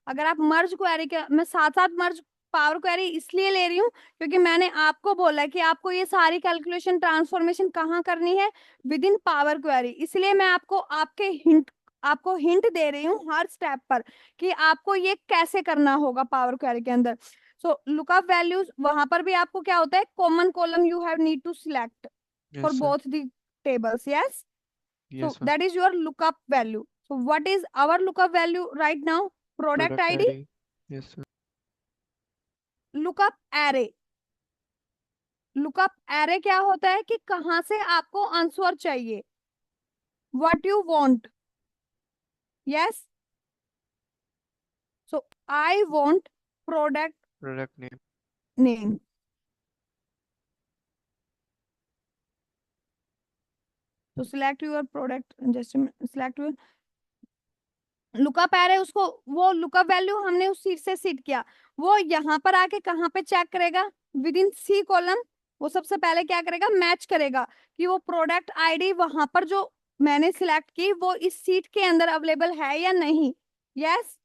अगर आप मर्ज query के, मैं साथ साथ मर्ज power query इसलिए ले रही हूँ क्योंकि मैंने आपको बोला कि आपको ये सारी कैलकुलेशन ट्रांसफॉर्मेशन कहाँ करनी है, विद इन पावर क्वेरी। इसलिए मैं आपको हिंट दे रही हूँ हर स्टेप पर कि आपको ये कैसे करना होगा पावर क्वेरी के अंदर। सो लुकअप वैल्यूज, वहां पर भी आपको क्या होता है, common column you have need to select for Yes, sir. Both the tables. Yes, Yes, so sir. that is your lookup value. So what is our lookup value right now? Product Product ID. ID. Yes, sir. Lookup array. Lookup array क्या होता है कि कहां से आपको answer चाहिए, what you want. Yes, so I want product Product name. Name. तो select your product, just select your lookup array. उसको वो लुकअप वैल्यू हमने उस सीट से सीट किया, वो यहाँ पर आके कहाँ पे चेक करेगा, विद इन सी कॉलम। वो सबसे पहले क्या करेगा, मैच करेगा कि वो प्रोडक्ट आईडी वहां पर जो मैंने सिलेक्ट की वो इस सीट के अंदर अवेलेबल है या नहीं। Yes,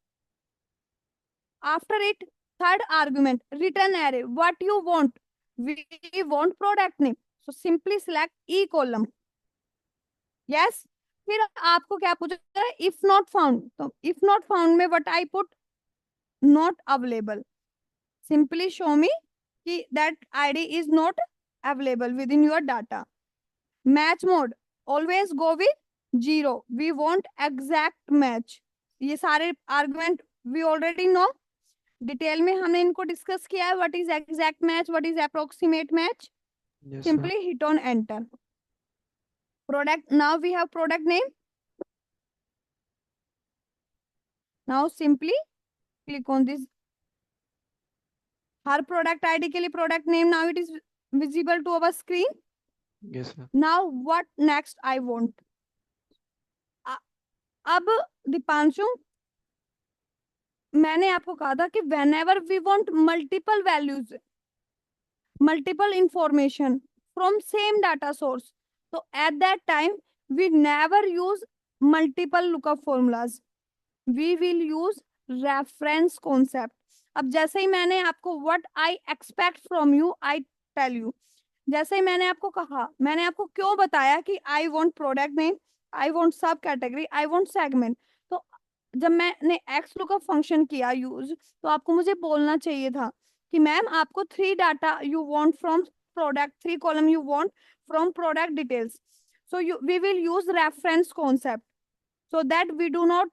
after it third argument return array, what you want, we want product name, so simply select E column. Yes, फिर आपको क्या पूछा, इफ नॉट फाउंड, तो इफ नॉट फाउंड में what I put, not available. Simply show me कि that ID is not available with in your data. Match mode, always go with 0, we want exact match. ये सारे argument we already no, detail में हमने इनको discuss किया है, what is exact match, what is approximate match. Yes, sir. Simply hit on enter. Product, now we have product name. Now simply click on this, हर product ID के लिए product name, now it is visible to our screen. Yes, sir. Now what next I want. अब दीपांशु, मैंने आपको कहा था कि whenever we want multiple values, multiple information from same data source, so at that time we never use multiple lookup formulas, we will use reference concept. अब जैसे ही मैंने आपको what I expect from you I tell you, जैसे ही मैंने आपको कहा, मैंने आपको क्यों बताया कि I want product name, I want सब कैटेगरी, आई वांट सेगमेंट। तो जब मैंने एक्स लुकअप फंक्शन किया यूज, तो आपको मुझे बोलना चाहिए था कि मैम आपको 3 data you want from product, 3 column you want from product details, so we will use reference concept so that we do not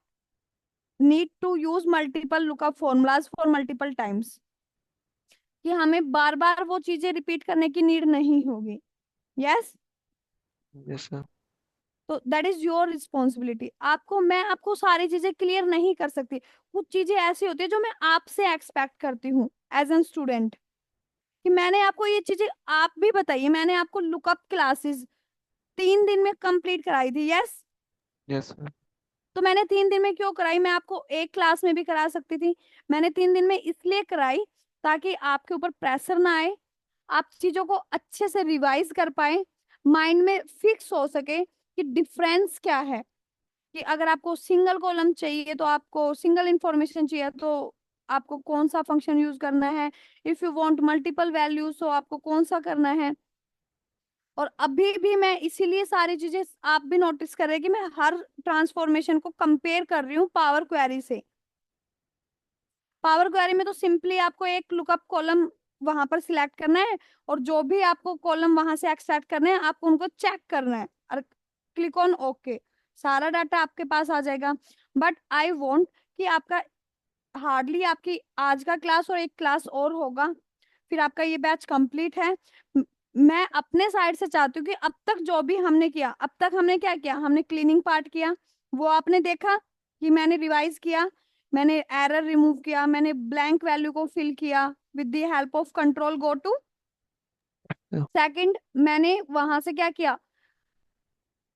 need to use multiple lookup formulas for multiple times, कि हमें बार बार वो चीजें repeat करने की need नहीं होगी। Yes, yes sir. तो that is your responsibility. मैं आपको सारी चीजें क्लियर नहीं कर सकती, कुछ चीजें ऐसी होती है जो मैं आपसे एक्सपेक्ट करती हूँ एज एन स्टूडेंट, कि मैंने आपको ये चीजें, आप भी बताइए, मैंने आपको लुकअप क्लासेस 3 दिन में कंप्लीट कराई थी। Yes, yes sir. तो मैंने 3 दिन में क्यों कराई? मैं आपको एक क्लास में भी करा सकती थी। मैंने 3 दिन में इसलिए कराई ताकि आपके ऊपर प्रेशर ना आए, आप चीजों को अच्छे से रिवाइज कर पाए, माइंड में फिक्स हो सके कि डिफरेंस क्या है, कि अगर आपको सिंगल कॉलम चाहिए तो आपको सिंगल इंफॉर्मेशन चाहिए तो आपको कौन सा फंक्शन यूज करना है, if you want multiple values तो आपको कौन सा करना है। और अभी भी मैं इसीलिए सारी चीजें, आप भी नोटिस कर रहे हैं कि मैं हर ट्रांसफॉर्मेशन को कंपेयर कर रही हूँ पावर क्वेरी से। पावर क्वेरी में तो सिंपली आपको एक लुकअप कॉलम वहां पर सिलेक्ट करना है, और जो भी आपको कॉलम वहां से एक्सट्रैक्ट करने हैं आपको उनको चेक करना है और क्लिक ऑन ओके, सारा डाटा आपके पास आ जाएगा। बट आई वॉन्ट कि आपका हार्डली आपकी आज का क्लास और एक क्लास और होगा, फिर आपका ये बैच कंप्लीट है। मैं अपने साइड से चाहती हूँ कि अब तक जो भी हमने किया, अब तक हमने क्या किया, हमने क्लीनिंग पार्ट किया, वो आपने देखा कि मैंने रिवाइज किया, मैंने एरर रिमूव किया, मैंने ब्लैंक वैल्यू को फिल किया with the help of control go to. Second, मैंने वहां से क्या किया,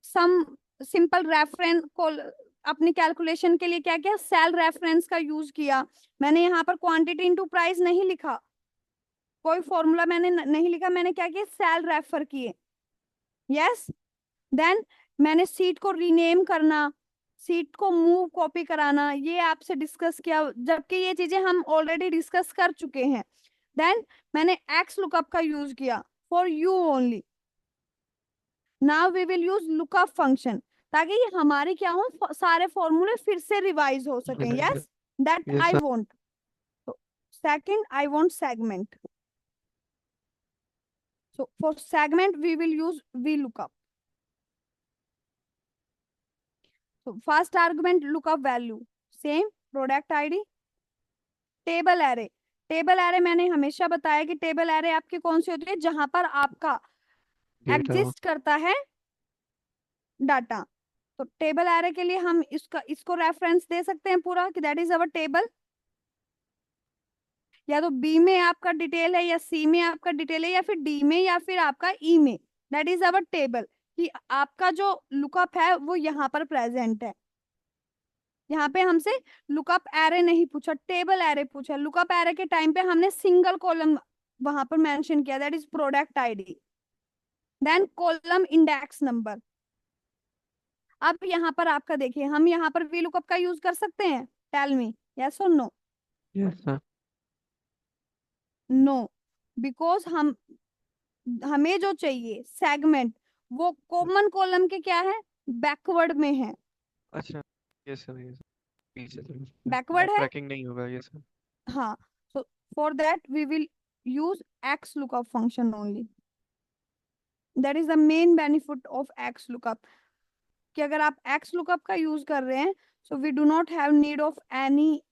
सम सिंपल रेफरेंस को अपनी कैलकुलेशन के लिए क्या किया, सेल रेफरेंस का यूज किया। मैंने यहाँ पर क्वांटिटी इनटू प्राइस नहीं लिखा, कोई फॉर्मूला मैंने नहीं लिखा, मैंने क्या किया, सेल रेफर किए। यस, देन मैंने सीट को रीनेम करना, सीट को मूव कॉपी कराना, ये आपसे डिस्कस किया, जबकि ये चीजें हम ऑलरेडी डिस्कस कर चुके हैं। देन मैंने एक्स लुकअप का यूज किया for you only. Now we will use lookup function ताकि ये हमारे क्या हो, सारे फॉर्मूले फिर से रिवाइज हो सकें। Yes, that yes I sir. Want. Second, I want segment, so for segment we will use VLOOKUP. So first argument lookup value, same product ID, table array. Table array मैंने हमेशा बताया कि टेबल एरे आपकी कौन सी होती है, जहां पर आपका डेटा। एग्जिस्ट करता है डाटा। तो टेबल एरे के लिए हम इसको रेफरेंस दे सकते हैं पूरा कि दैट इज अवर टेबल, या तो बी में आपका डिटेल है, या सी में आपका डिटेल है, या फिर डी में, या फिर आपका ई में, दैट इज अवर टेबल, कि आपका जो लुकअप है वो यहाँ पर प्रेजेंट है। यहाँ पे हमसे लुकअप एरे नहीं पूछा, टेबल एरे पूछा। लुकअप एरे के टाइम पे हमने सिंगल कॉलम वहां पर मेंशन किया, that is product ID, then column index number. अब यहाँ पर आपका देखिए, हम यहाँ पर वी लुकअप का यूज कर सकते हैं, टेल मी यस और no. Yes sir. No, because हमें जो चाहिए सेगमेंट, वो कॉमन कॉलम के क्या है, बैकवर्ड में है। अच्छा। Yes sir. यस पीछे बैकवर्ड बैक है, ट्रैकिंग नहीं होगा। Yes sir. हाँ। So for that we will use X lookup function only. That is the main benefit of X lookup, कि अगर आप एक्स लुकअप का यूज कर रहे हैं, so we do not have need of any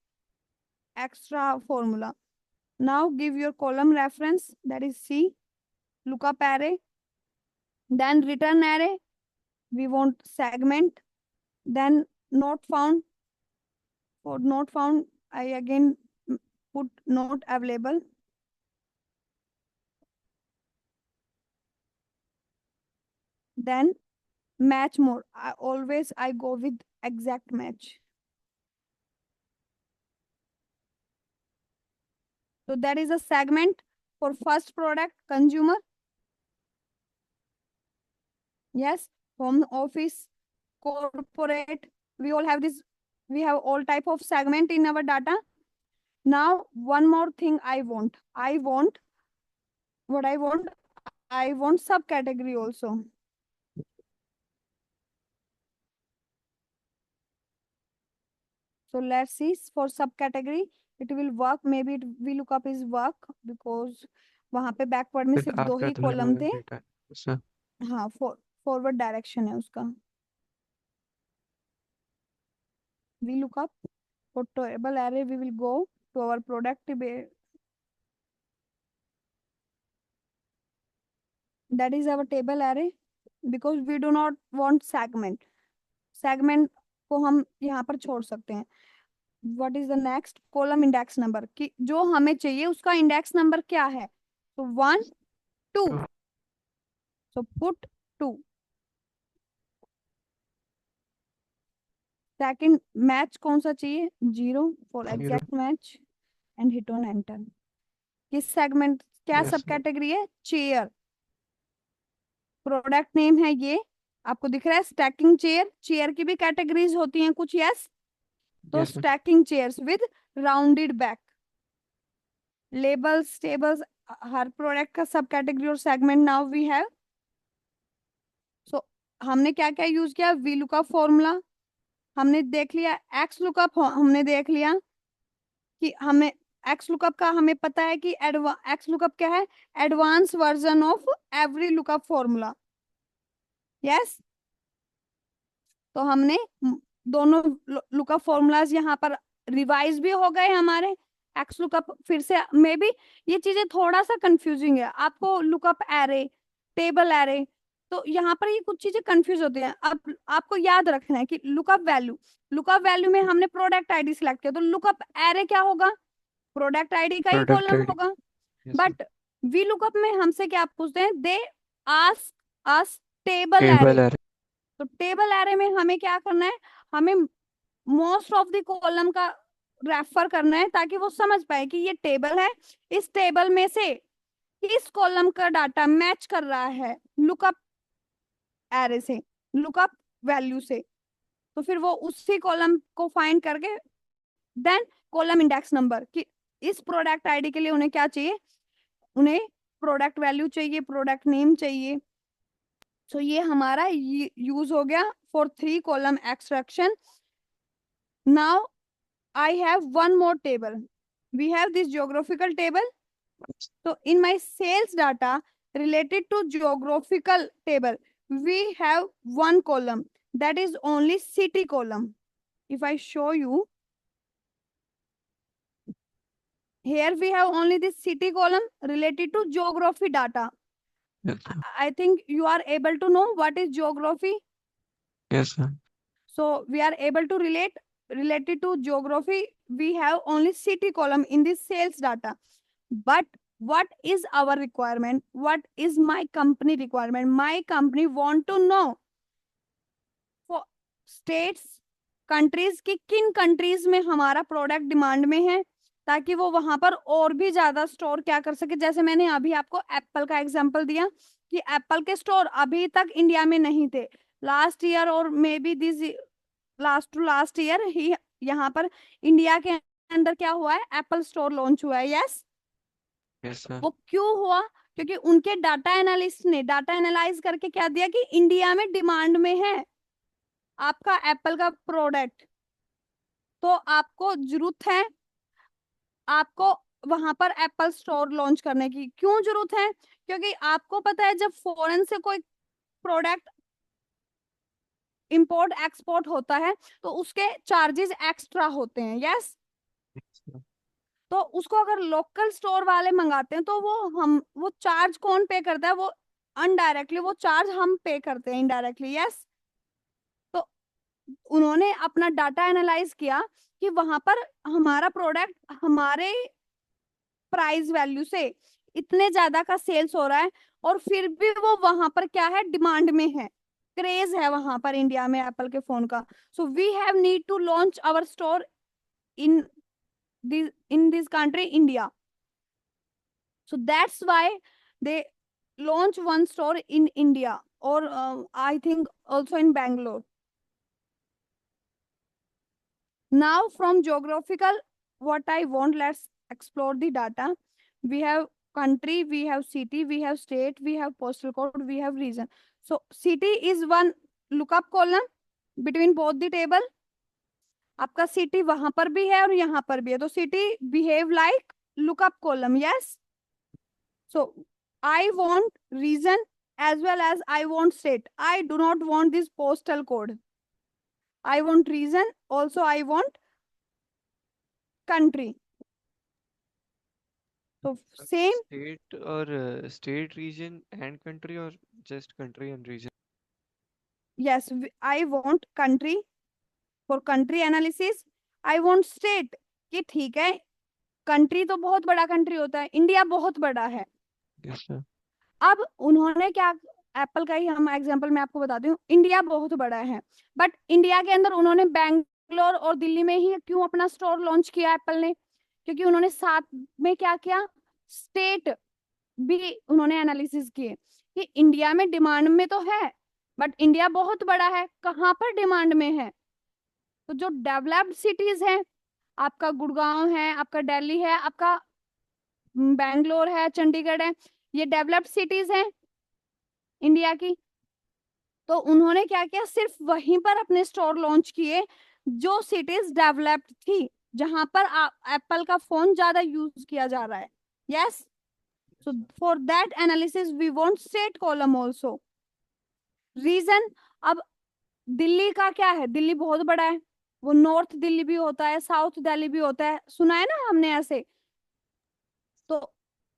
extra formula. Now give your column reference, that is C, lookup array, then return array, we want segment, then not found. For not found I again put not available, then match more, I go with exact match. So that is a segment for first product consumer. Yes, home, office, corporate, we all have this, we have all type of segment in our data. Now, one more thing I want. What I want? I want subcategory also. So let's see for subcategory. It will work. Maybe it VLOOKUP is work because वहां पे backward में फिर सिर्फ 2 आपका ही तो column थे. बेटा ऐसा हाँ, फॉरवर्ड डायरेक्शन है उसका. VLOOKUP for table array, we will go to our product that is our table array because we do not want segment को हम यहाँ पर छोड़ सकते हैं. What is the next? Column index number कि जो हमें चाहिए उसका इंडेक्स नंबर क्या है. तो 1 2, so put 2. सेकंड मैच कौन सा चाहिए? 0 for Zero. Exact match and hit on enter. किस सेगमेंट क्या Yes, सब कैटेगरी है? चेयर. प्रोडक्ट नेम है ये, आपको दिख रहा है स्टैकिंग चेयर. चेयर की भी कैटेगरीज होती हैं कुछ. यस, तो yes, sir. Stacking chairs with rounded back. Labels, tables, her product का सब कैटेगरी और सेगमेंट नाउ वी हैव. सो हमने क्या क्या यूज किया? वी लुकअप फॉर्मूला हमने देख लिया. एक्स लुकअप हमने देख लिया कि हमें एक्स लुकअप का हमें पता है कि एक्स लुकअप क्या है? Advance version of every lookup formula. Yes, तो हमने दोनों लुकअप फॉर्मूलाज यहाँ पर रिवाइज भी हो गए हमारे. एक्स लुकअप फिर से मे बी ये चीजें थोड़ा सा कंफ्यूजिंग है आपको. लुकअप एरे, टेबल एरे, तो यहाँ पर ये कुछ चीजें कंफ्यूज होती हैं. अब आपको याद रखना है कि लुकअप वैल्यू में हमने प्रोडक्ट आईडी सिलेक्ट किया, तो लुकअप एरे क्या होगा? प्रोडक्ट आईडी का ही Product कॉलम ID. होगा. Yes, sir. But V lookup में हमसे क्या पूछते हैं? They ask us table Table array. array. तो टेबल एरे में हमें क्या करना है? हमें मोस्ट ऑफ द कॉलम का रेफर करना है ताकि वो समझ पाए कि ये टेबल है, इस टेबल में से इस कॉलम का डाटा मैच कर रहा है लुकअप एरे से, लुकअप वैल्यू से. तो फिर वो उसी कॉलम को फाइंड करके देन कॉलम इंडेक्स नंबर कि इस प्रोडक्ट आईडी के लिए उन्हें क्या चाहिए? उन्हें प्रोडक्ट वैल्यू चाहिए, प्रोडक्ट नेम चाहिए. सो ये हमारा यूज हो गया for 3 column extraction. Now I have one more table. We have this geographical table. So in my sales data related to geographical table, we have one column that is only city column. If I show you, here we have only this city column related to geography data. Yes, sir. I think you are able to know what is geography. Yes, sir. So we are able to related to geography. We have only city column in this sales data. But what is our requirement? What is my company requirement? My company want to know for states, countries की किन countries में हमारा product demand में है, ताकि वो वहां पर और भी ज्यादा स्टोर क्या कर सके. जैसे मैंने अभी आपको एप्पल का एग्जांपल दिया कि एप्पल के स्टोर अभी तक इंडिया में नहीं थे. लास्ट ईयर और may be this last to last year ही यहाँ पर इंडिया के अंदर क्या हुआ है? एप्पल स्टोर लॉन्च हुआ है. Yes, Yes, sir. वो क्यों हुआ? क्योंकि उनके डाटा एनालिस्ट ने डाटा एनालाइज करके क्या दिया कि इंडिया में डिमांड में है आपका एप्पल का प्रोडक्ट. तो आपको जरूरत है आपको वहां पर एप्पल स्टोर लॉन्च करने की. क्यों जरूरत है? क्योंकि आपको पता है जब फॉरेन से कोई प्रोडक्ट इंपोर्ट एक्सपोर्ट होता है तो उसके चार्जेस एक्स्ट्रा होते हैं. Yes, Yes, sir. तो उसको अगर लोकल स्टोर वाले मंगाते हैं तो वो चार्ज कौन पे करता है? वो अनडायरेक्टली वो चार्ज हम पे करते हैं इनडायरेक्टली. यस, तो उन्होंने अपना डाटा एनालाइज किया कि वहां पर हमारा प्रोडक्ट हमारे प्राइस वैल्यू से इतने ज्यादा का सेल्स हो रहा है और फिर भी वो वहां पर क्या है? डिमांड में है, क्रेज है वहां पर इंडिया में एप्पल के फोन का. So we have need to launch our store in this country, India. So that's why they launch one store in India or I think also in Bangalore. Now from geographical what I want, let's explore the data. We have country, we have city, we have state, we have postal code, we have region. So city is one lookup column between both the table. आपका city वहां पर भी है और यहाँ पर भी है, तो city behave like lookup column. Yes. So I want region as well as I want state. I do not want this postal code. I want region. Also, I want country. So same. State or state, region and country, or just country and region? Yes, I want country. For country analysis, I want state. कि ठीक है, country तो बहुत बड़ा country होता है, India बहुत बड़ा है. Yes, sir. अब उन्होंने क्या, एप्पल का ही हम एग्जांपल मैं आपको बताती हूँ. इंडिया बहुत बड़ा है, बट इंडिया के अंदर उन्होंने बैंगलोर और दिल्ली में ही क्यों अपना स्टोर लॉन्च किया एप्पल ने? क्योंकि उन्होंने साथ में क्या किया, स्टेट भी उन्होंने एनालिसिस किए कि इंडिया में डिमांड में तो है, बट इंडिया बहुत बड़ा है, कहाँ पर डिमांड में है? तो जो डेवलप्ड सिटीज हैं, आपका गुड़गांव है, आपका दिल्ली है, आपका बैंगलोर है, चंडीगढ़ है, ये डेवलप्ड सिटीज हैं इंडिया की. तो उन्होंने क्या किया, सिर्फ वहीं पर अपने स्टोर लॉन्च किए जो सिटीज डेवलप्ड थी, जहां पर एप्पल का फोन ज्यादा यूज किया जा रहा है. Yes. So for that analysis we want state column also. Region, अब दिल्ली का क्या है, दिल्ली बहुत बड़ा है, वो नॉर्थ दिल्ली भी होता है, साउथ दिल्ली भी होता है, सुना है ना हमने ऐसे. तो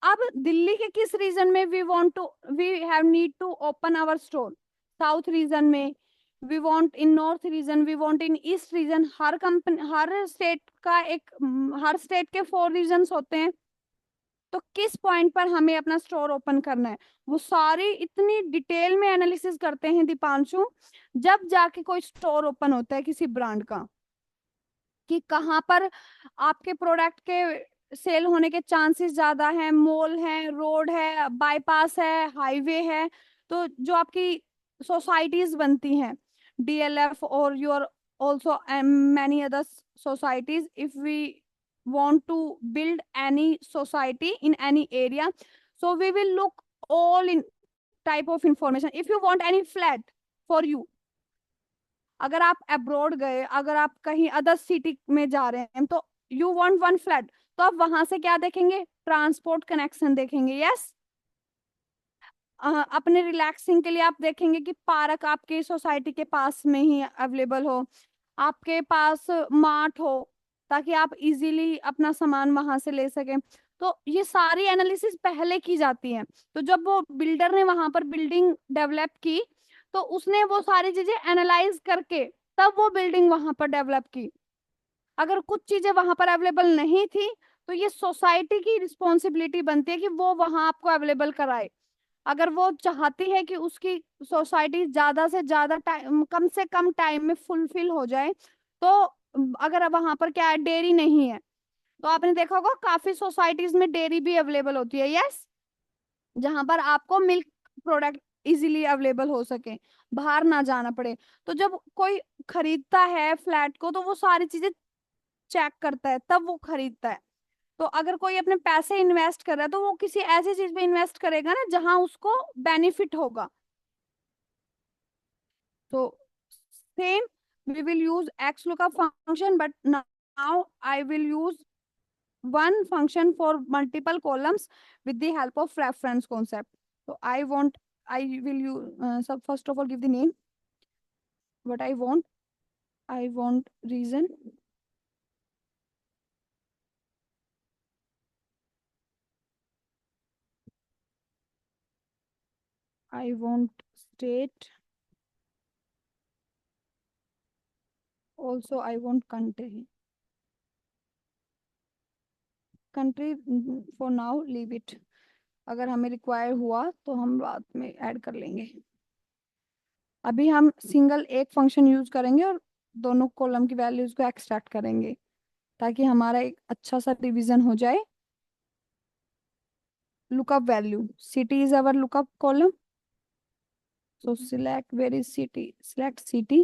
अब दिल्ली के किस रीजन में we have need to open our store? South region में, we want in north region, we want in east region. हर कंपनी, हर स्टेट का एक, हर स्टेट के 4 रीजन्स होते हैं. तो किस पॉइंट पर हमें अपना स्टोर ओपन करना है, वो सारी इतनी डिटेल में एनालिसिस करते हैं दीपांशु जब जाके कोई स्टोर ओपन होता है किसी ब्रांड का, कि कहाँ पर आपके प्रोडक्ट के सेल होने के चांसेस ज्यादा हैं, मॉल है, रोड है, बाईपास है, हाईवे है. तो जो आपकी सोसाइटीज बनती हैं, DLF और your also many other societies, if we want to build any society in any area, so we will look all in type of information. If you want any flat for you, अगर आप abroad गए, अगर आप कहीं other city में जा रहे हैं, तो यू वांट वन फ्लैट, तो आप वहां से क्या देखेंगे, ट्रांसपोर्ट कनेक्शन देखेंगे. यस. अपने रिलैक्सिंग के लिए आप देखेंगे कि पार्क आपके सोसाइटी के पास में ही अवेलेबल हो, आपके पास मार्ट हो, ताकि आप इजीली अपना सामान वहां से ले सकें. तो ये सारी एनालिसिस पहले की जाती है. तो जब वो बिल्डर ने वहां पर बिल्डिंग डेवलप की, तो उसने वो सारी चीजें एनालाइज करके तब वो बिल्डिंग वहां पर डेवलप की. अगर कुछ चीजें वहां पर अवेलेबल नहीं थी, तो ये सोसाइटी की रिस्पॉन्सिबिलिटी बनती है कि वो वहां आपको अवेलेबल कराए. अगर वो चाहती है कि उसकी सोसाइटी ज्यादा से ज्यादा टाइम, कम से कम टाइम में फुलफिल हो जाए, तो अगर वहां पर क्या है, डेयरी नहीं है, तो आपने देखा होगा काफी सोसाइटीज में डेयरी भी अवेलेबल होती है. यस. जहां पर आपको मिल्क प्रोडक्ट इजीली अवेलेबल हो सके, बाहर ना जाना पड़े. तो जब कोई खरीदता है फ्लैट को, तो वो सारी चीजें चेक करता है, तब वो खरीदता है. तो अगर कोई अपने पैसे इन्वेस्ट कर रहा है, तो वो किसी ऐसी चीज में इन्वेस्ट करेगा ना जहां उसको बेनिफिट होगा. तो same, we will use XLOOKUP function, but now I will use one function for multiple columns with the help of reference concept. So I will use, so first of all give the name, what I want reason, I want state, also I want country. For now leave it. अगर हमें require हुआ तो हम बाद में add कर लेंगे. अभी हम सिंगल एक फंक्शन यूज करेंगे और दोनों कॉलम की वैल्यूज को एक्सट्रैक्ट करेंगे, ताकि हमारा एक अच्छा सा रिवीजन हो जाए. Lookup value, city is our lookup column. So select where is city, select city,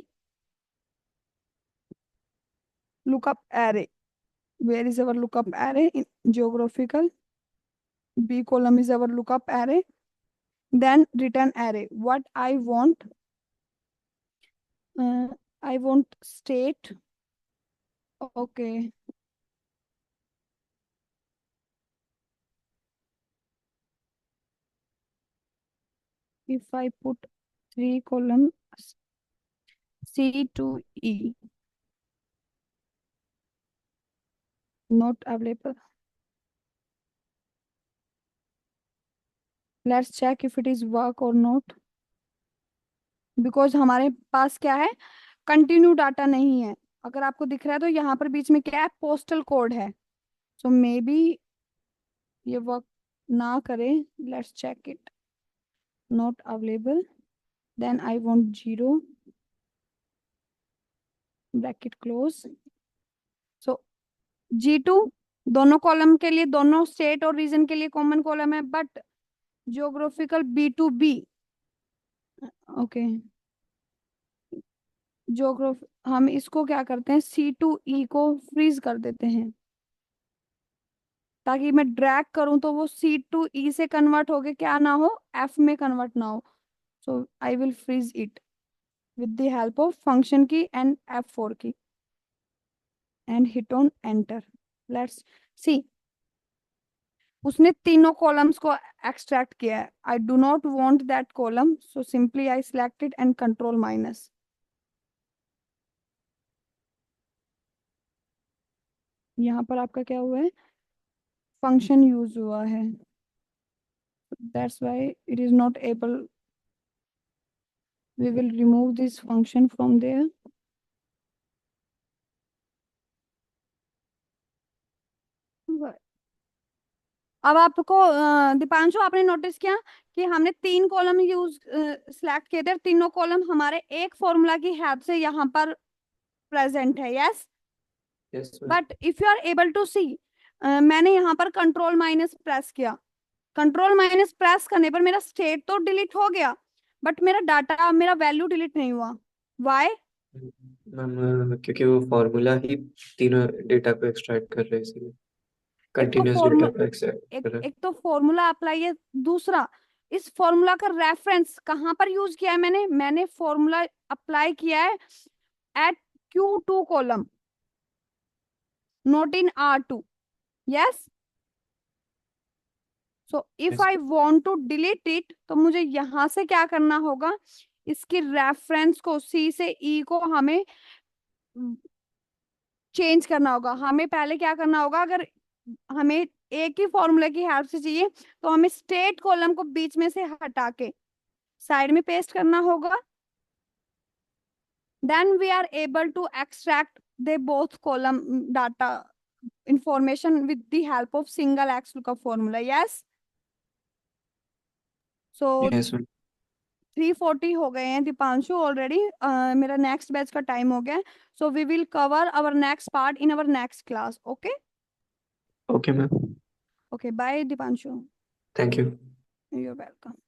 lookup array. Where is our lookup array? In geographical. B column is our lookup array. Then return array. What I want? I want state. Okay. If I put 3 columns C to E, not available. Let's check if it is work or not. Because हमारे पास क्या है, continue data नहीं है. अगर आपको दिख रहा है तो यहाँ पर बीच में क्या है, पोस्टल कोड है. सो मे बी ये वर्क ना करे. Let's check it. Not available. Then I want 0 bracket close. So G2 दोनों कॉलम के लिए, दोनों स्टेट और रीजन के लिए कॉमन कॉलम है, बट ज्योग्राफिकल B2B. ओके. ज्योग्राफ हम इसको क्या करते हैं, C2E को फ्रीज कर देते हैं, ताकि मैं ड्रैग करूं तो वो C2E से कन्वर्ट होके क्या ना हो, F में कन्वर्ट ना हो. So I will freeze it with the help of function key and F4 key and hit on enter. Let's see. उसने तीनों कॉलम्स को एक्सट्रैक्ट किया है. I do not want that column, so simply I select it and control minus. यहाँ पर आपका क्या हुआ है, फंक्शन यूज हुआ है. That's why it is not able. We will remove this function from there. अब आपको दीपांशु, आपने नोटिस किया कि हमने 3 कॉलम यूज सिलेक्ट किए थे. तीनों कॉलम हमारे एक फॉर्मूला की हेल्प से यहाँ पर प्रेजेंट है. Yes. Yes, ma'am. But if you are able to see, मैंने यहाँ पर कंट्रोल माइनस प्रेस किया. कंट्रोल माइनस प्रेस करने पर मेरा स्टेट तो डिलीट हो गया, बट मेरा डाटा, मेरा वैल्यू डिलीट नहीं हुआ. वाई? मैम क्योंकि वो फॉर्मूला ही तीनों डेटा को एक्सट्रैक्ट कर रहे हैं, इसीलिए एक तो कंटिन्यूअस फॉर्मूला, डेटा को एक्सट्रैक्ट कर रहे हैं. एक तो फॉर्मूला अप्लाई है. दूसरा, इस फॉर्मूला का रेफरेंस कहाँ पर यूज किया है मैंने फॉर्मूला अप्लाई किया है at Q2 column, not in R2. Yes. So if Yes. I want to delete it, तो मुझे यहाँ से क्या करना होगा, इसकी रेफरेंस को C से E को हमें चेंज करना होगा. हमें पहले क्या करना होगा, अगर हमें एक ही फॉर्मूले की हेल्प से चाहिए तो हमें स्टेट कॉलम को बीच में से हटा के साइड में पेस्ट करना होगा. Then we are able to extract the both column data information with the help of single XLOOKUP formula. Yes. So Yes, ma'am. 340 हो गए हैं दीपांशु ऑलरेडी. मेरा नेक्स्ट बैच का टाइम हो गया है. So we will cover our next part in our next class. Okay. Okay, ma'am. Okay, bye Deepanshu. Thank you. You're welcome.